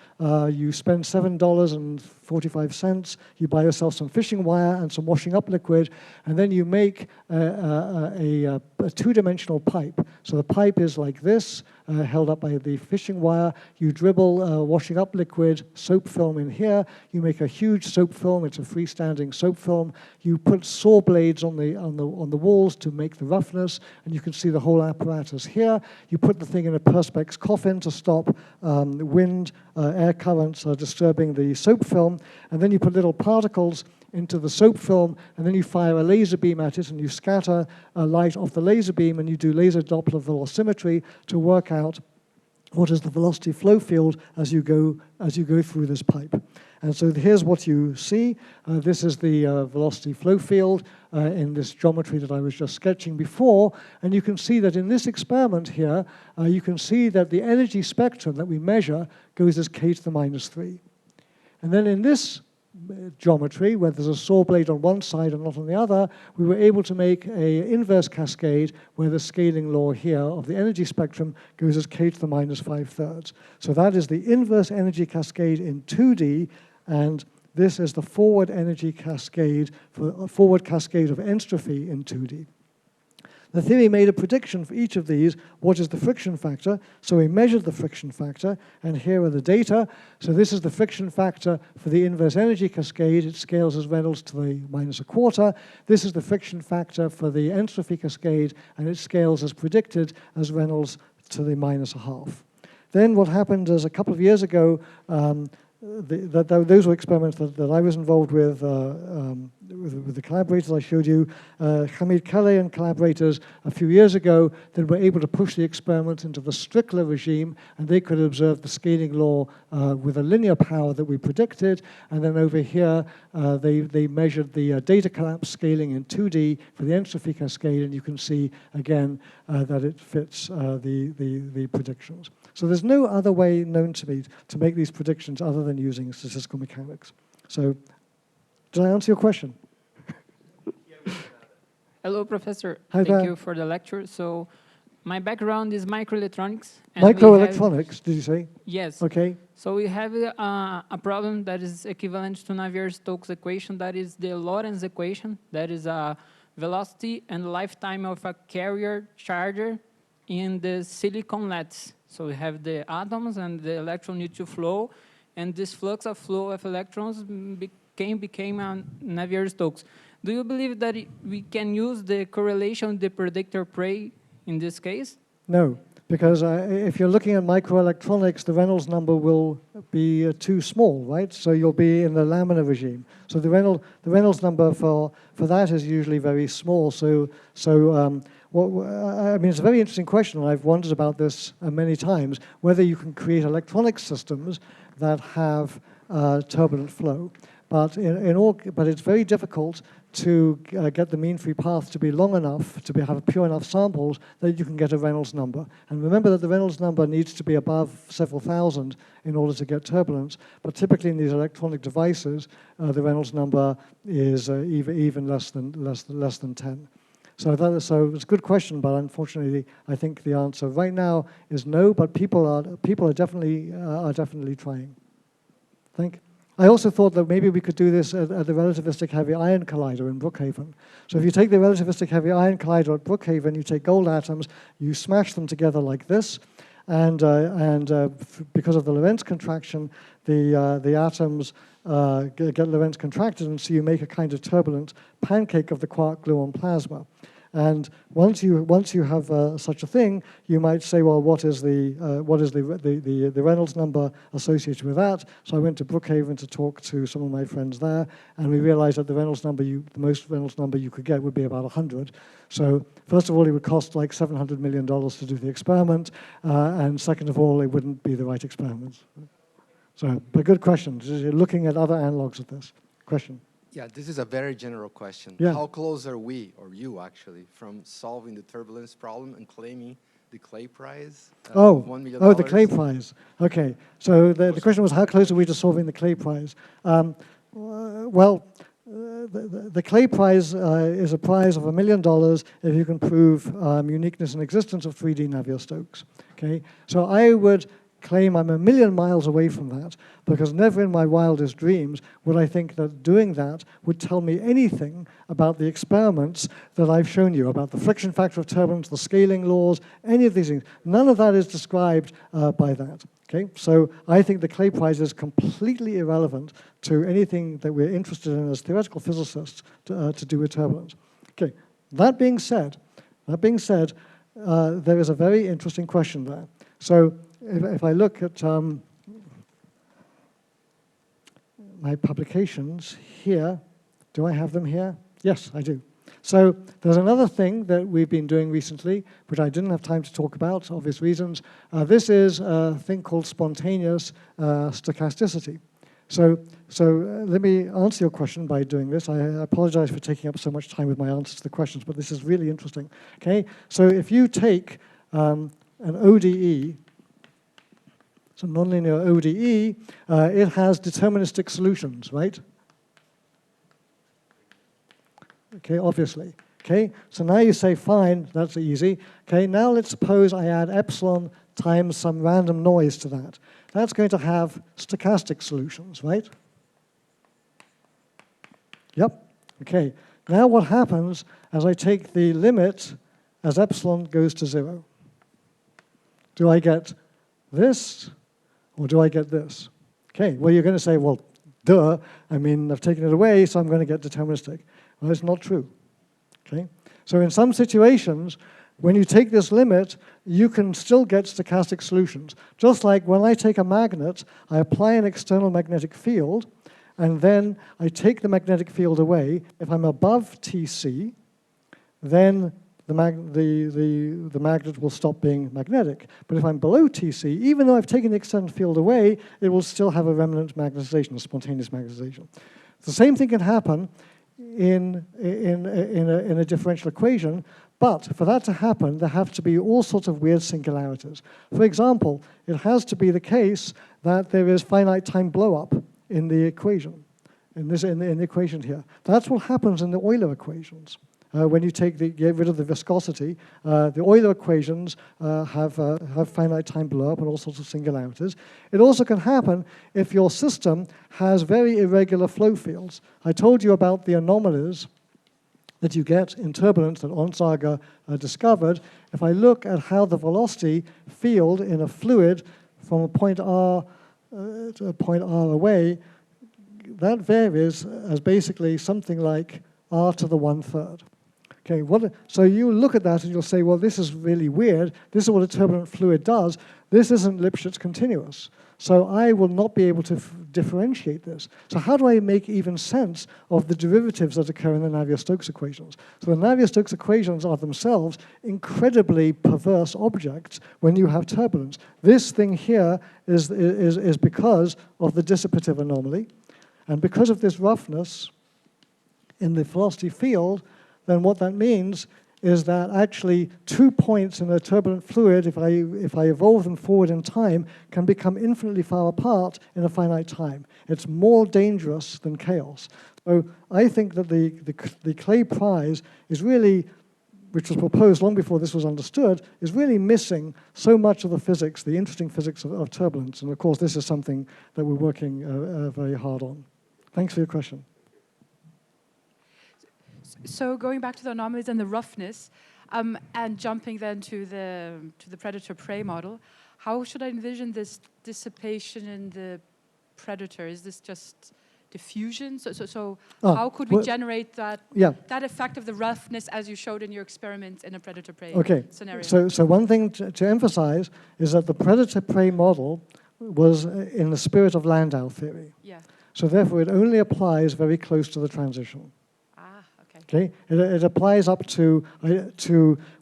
you spend $7.45, you buy yourself some fishing wire and some washing up liquid, and then you make a 2-dimensional pipe. So the pipe is like this, held up by the fishing wire. You dribble washing up liquid, soap film in here. You make a huge soap film. It's a freestanding soap film. You put saw blades on the walls to make the roughness, and you can see the whole apparatus here. You put the thing in a Perspex coffin to stop wind, air currents disturbing the soap film, and then you put little particles into the soap film, and then you fire a laser beam at it, and you scatter light off the laser beam, and you do laser Doppler velocimetry to work out what is the velocity flow field as you go through this pipe. And so here's what you see. This is the velocity flow field in this geometry that I was just sketching before. And you can see that in this experiment here, you can see that the energy spectrum that we measure goes as k to the minus 3. And then in this geometry, where there's a saw blade on one side and not on the other, we were able to make an inverse cascade where the scaling law here of the energy spectrum goes as k to the minus 5/3. So that is the inverse energy cascade in 2D, and this is the forward energy cascade, forward cascade of entropy in 2D. The theory made a prediction for each of these. What is the friction factor? So we measured the friction factor, and here are the data. So this is the friction factor for the inverse energy cascade. It scales as Reynolds to the minus a quarter. This is the friction factor for the entropy cascade, and it scales as predicted as Reynolds to the minus a half. Then what happened is a couple of years ago, those were experiments that I was involved with the collaborators I showed you. Hamid Khaleh and collaborators a few years ago that were able to push the experiment into the Strickler regime, and they could observe the scaling law with a linear power that we predicted. And then over here, they measured the data collapse scaling in 2D for the entropy cascade, and you can see again that it fits the predictions. So there's no other way known to me to make these predictions other than using statistical mechanics. So did I answer your question? Hello, Professor. Hi there. Thank you for the lecture. So my background is microelectronics. And Microelectronics, did you say? Yes. Okay. So we have a problem that is equivalent to Navier-Stokes equation, that is the Lorentz equation, that is a velocity and lifetime of a carrier charger in the silicon lattice. So we have the atoms and the electron need to flow, and this flux of flow of electrons became a Navier-Stokes. Do you believe that we can use the correlation with the predictor prey in this case? No, because if you're looking at microelectronics, the Reynolds number will be too small, right? So you'll be in the laminar regime. So the Reynolds number for that is usually very small. I mean, it's a very interesting question, and I've wondered about this many times, whether you can create electronic systems that have turbulent flow. But it's very difficult to get the mean free path to be long enough, to have pure enough samples that you can get a Reynolds number. And remember that the Reynolds number needs to be above several thousand in order to get turbulence. But typically in these electronic devices, the Reynolds number is even less than 10. So it's a good question, but unfortunately, I think the answer right now is no. But people are definitely trying. I also thought that maybe we could do this at the relativistic heavy ion collider in Brookhaven. So if you take the relativistic heavy ion collider at Brookhaven, you take gold atoms, you smash them together like this, and because of the Lorentz contraction, the atoms get Lorentz contracted, and so you make a kind of turbulent pancake of the quark gluon plasma. And once you have such a thing, you might say, well, what is the Reynolds number associated with that? So I went to Brookhaven to talk to some of my friends there, and we realized that the Reynolds number, the most Reynolds number you could get would be about 100. So first of all, it would cost like $700 million to do the experiment, and second of all, it wouldn't be the right experiment. So, but good question. You're looking at other analogs of this. Question. Yeah, this is a very general question. Yeah. How close are we, or you actually, from solving the turbulence problem and claiming the Clay Prize? $1 million? Oh, the Clay Prize. Okay, so the question was, how close are we to solving the Clay Prize? The Clay Prize is a prize of $1 million if you can prove uniqueness and existence of 3D Navier-Stokes. Okay, so I would claim I'm 1 million miles away from that, because never in my wildest dreams would I think that doing that would tell me anything about the experiments that I've shown you, about the friction factor of turbulence, the scaling laws, any of these things. None of that is described by that. Okay, so I think the Clay Prize is completely irrelevant to anything that we're interested in as theoretical physicists to do with turbulence. Okay, that being said, there is a very interesting question there. So if I look at my publications here, do I have them here? Yes, I do. So there's another thing that we've been doing recently, which I didn't have time to talk about, for obvious reasons. This is a thing called spontaneous stochasticity. So let me answer your question by doing this. I apologize for taking up so much time with my answers to the questions, but this is really interesting. Okay, so if you take an ODE, so nonlinear ODE, it has deterministic solutions, right? Okay, obviously. Okay, so now you say, fine, that's easy. Okay, now let's suppose I add epsilon times some random noise to that. That's going to have stochastic solutions, right? Yep. Okay, now what happens as I take the limit as epsilon goes to 0? Do I get this? Or do I get this? Okay, well, you're going to say, well, duh. I mean, I've taken it away, so I'm going to get deterministic. Well, it's not true. Okay, so in some situations, when you take this limit, you can still get stochastic solutions. Just like when I take a magnet, I apply an external magnetic field, and then I take the magnetic field away. If I'm above TC, then the magnet will stop being magnetic. But if I'm below TC, even though I've taken the external field away, it will still have a remnant magnetization, a spontaneous magnetization. The same thing can happen in a differential equation, but for that to happen, there have to be all sorts of weird singularities. For example, it has to be the case that there is finite time blowup in the equation, in the equation here. That's what happens in the Euler equations. When you get rid of the viscosity, the Euler equations have finite time blowup and all sorts of singularities. It also can happen if your system has very irregular flow fields. I told you about the anomalies that you get in turbulence that Onsager discovered. If I look at how the velocity field in a fluid from a point R to a point R away, that varies as basically something like R to the 1/3. Okay, so you look at that and you'll say, well, this is really weird. This is what a turbulent fluid does. This isn't Lipschitz continuous. So I will not be able to differentiate this. So how do I make even sense of the derivatives that occur in the Navier-Stokes equations? So the Navier-Stokes equations are themselves incredibly perverse objects when you have turbulence. This thing here is because of the dissipative anomaly. And because of this roughness in the velocity field, then what that means is that actually 2 points in a turbulent fluid, if I evolve them forward in time, can become infinitely far apart in a finite time. It's more dangerous than chaos. So I think that the Clay Prize is really, which was proposed long before this was understood, is really missing so much of the physics, the interesting physics of turbulence. And of course, this is something that we're working very hard on. Thanks for your question. So going back to the anomalies and the roughness, and jumping then to the predator-prey model, how should I envision this dissipation in the predator? Is this just diffusion? So how could we generate that, that effect of the roughness as you showed in your experiment in a predator-prey scenario? So one thing to emphasize is that the predator-prey model was in the spirit of Landau theory. Yeah. So therefore, it only applies very close to the transition. Ah, okay. Okay, it applies up to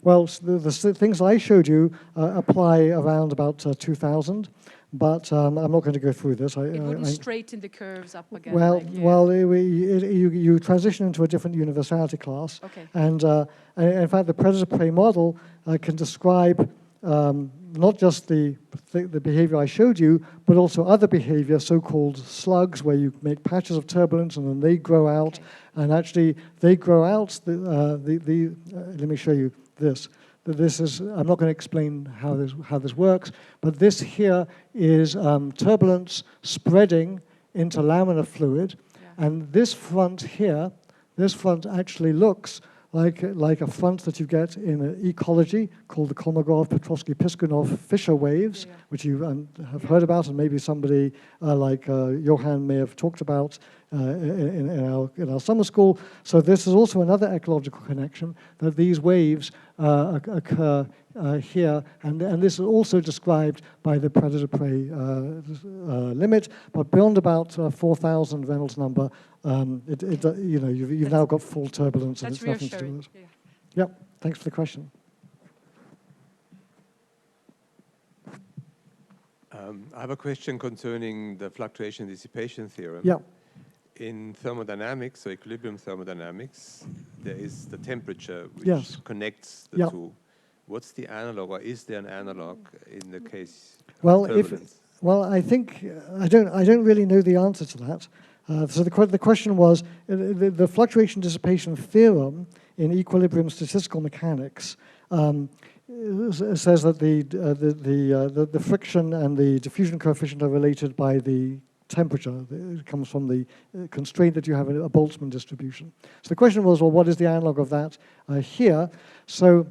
well, the things I showed you apply around about 2000, but I'm not going to go through this. It wouldn't straighten the curves up again. Well, like, you transition into a different universality class, and in fact, the predator-prey model can describe not just the behavior I showed you, but also other behavior, so-called slugs, where you make patches of turbulence and then they grow out, and actually they grow out. Let me show you this. This is, I'm not going to explain how this works, but this here is turbulence spreading into laminar fluid, and this front here, this front actually looks like a front that you get in ecology called the Kolmogorov-Petrovsky-Piskunov-Fischer waves, which you have heard about, and maybe somebody like Johan may have talked about in our summer school. So this is also another ecological connection, that these waves occur here, and this is also described by the predator-prey limit, but beyond about 4,000 Reynolds number, you've now got full turbulence, and it's nothing to do with it. Yep, thanks for the question. I have a question concerning the fluctuation dissipation theorem. Yeah. In thermodynamics, or equilibrium thermodynamics, there is the temperature which connects the two. What's the analog, or is there an analog in the case of turbulence? I think I don't really know the answer to that. So the question was the fluctuation dissipation theorem in equilibrium statistical mechanics says that the friction and the diffusion coefficient are related by the temperature. It comes from the constraint that you have a Boltzmann distribution. So the question was, well, what is the analog of that here? So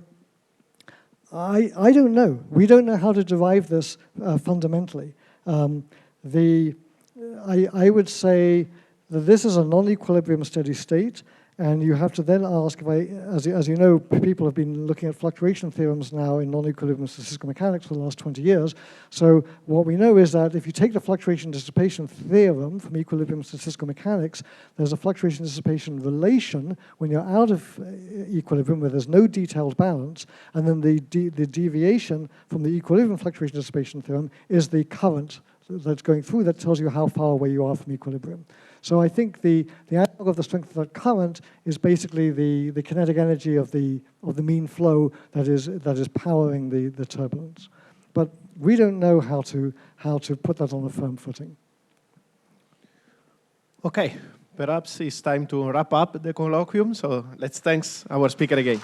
I don't know. We don't know how to derive this fundamentally. I would say that this is a non-equilibrium steady state, and you have to then ask, as you know, people have been looking at fluctuation theorems now in non-equilibrium statistical mechanics for the last 20 years. So what we know is that if you take the fluctuation dissipation theorem from equilibrium statistical mechanics, there's a fluctuation dissipation relation when you're out of equilibrium, where there's no detailed balance, and then the deviation from the equilibrium fluctuation dissipation theorem is the current that's going through that tells you how far away you are from equilibrium. So I think the analog of the strength of that current is basically the kinetic energy of the mean flow that is powering the turbulence. But we don't know how to put that on a firm footing. Okay, perhaps it's time to wrap up the colloquium. So let's thank our speaker again.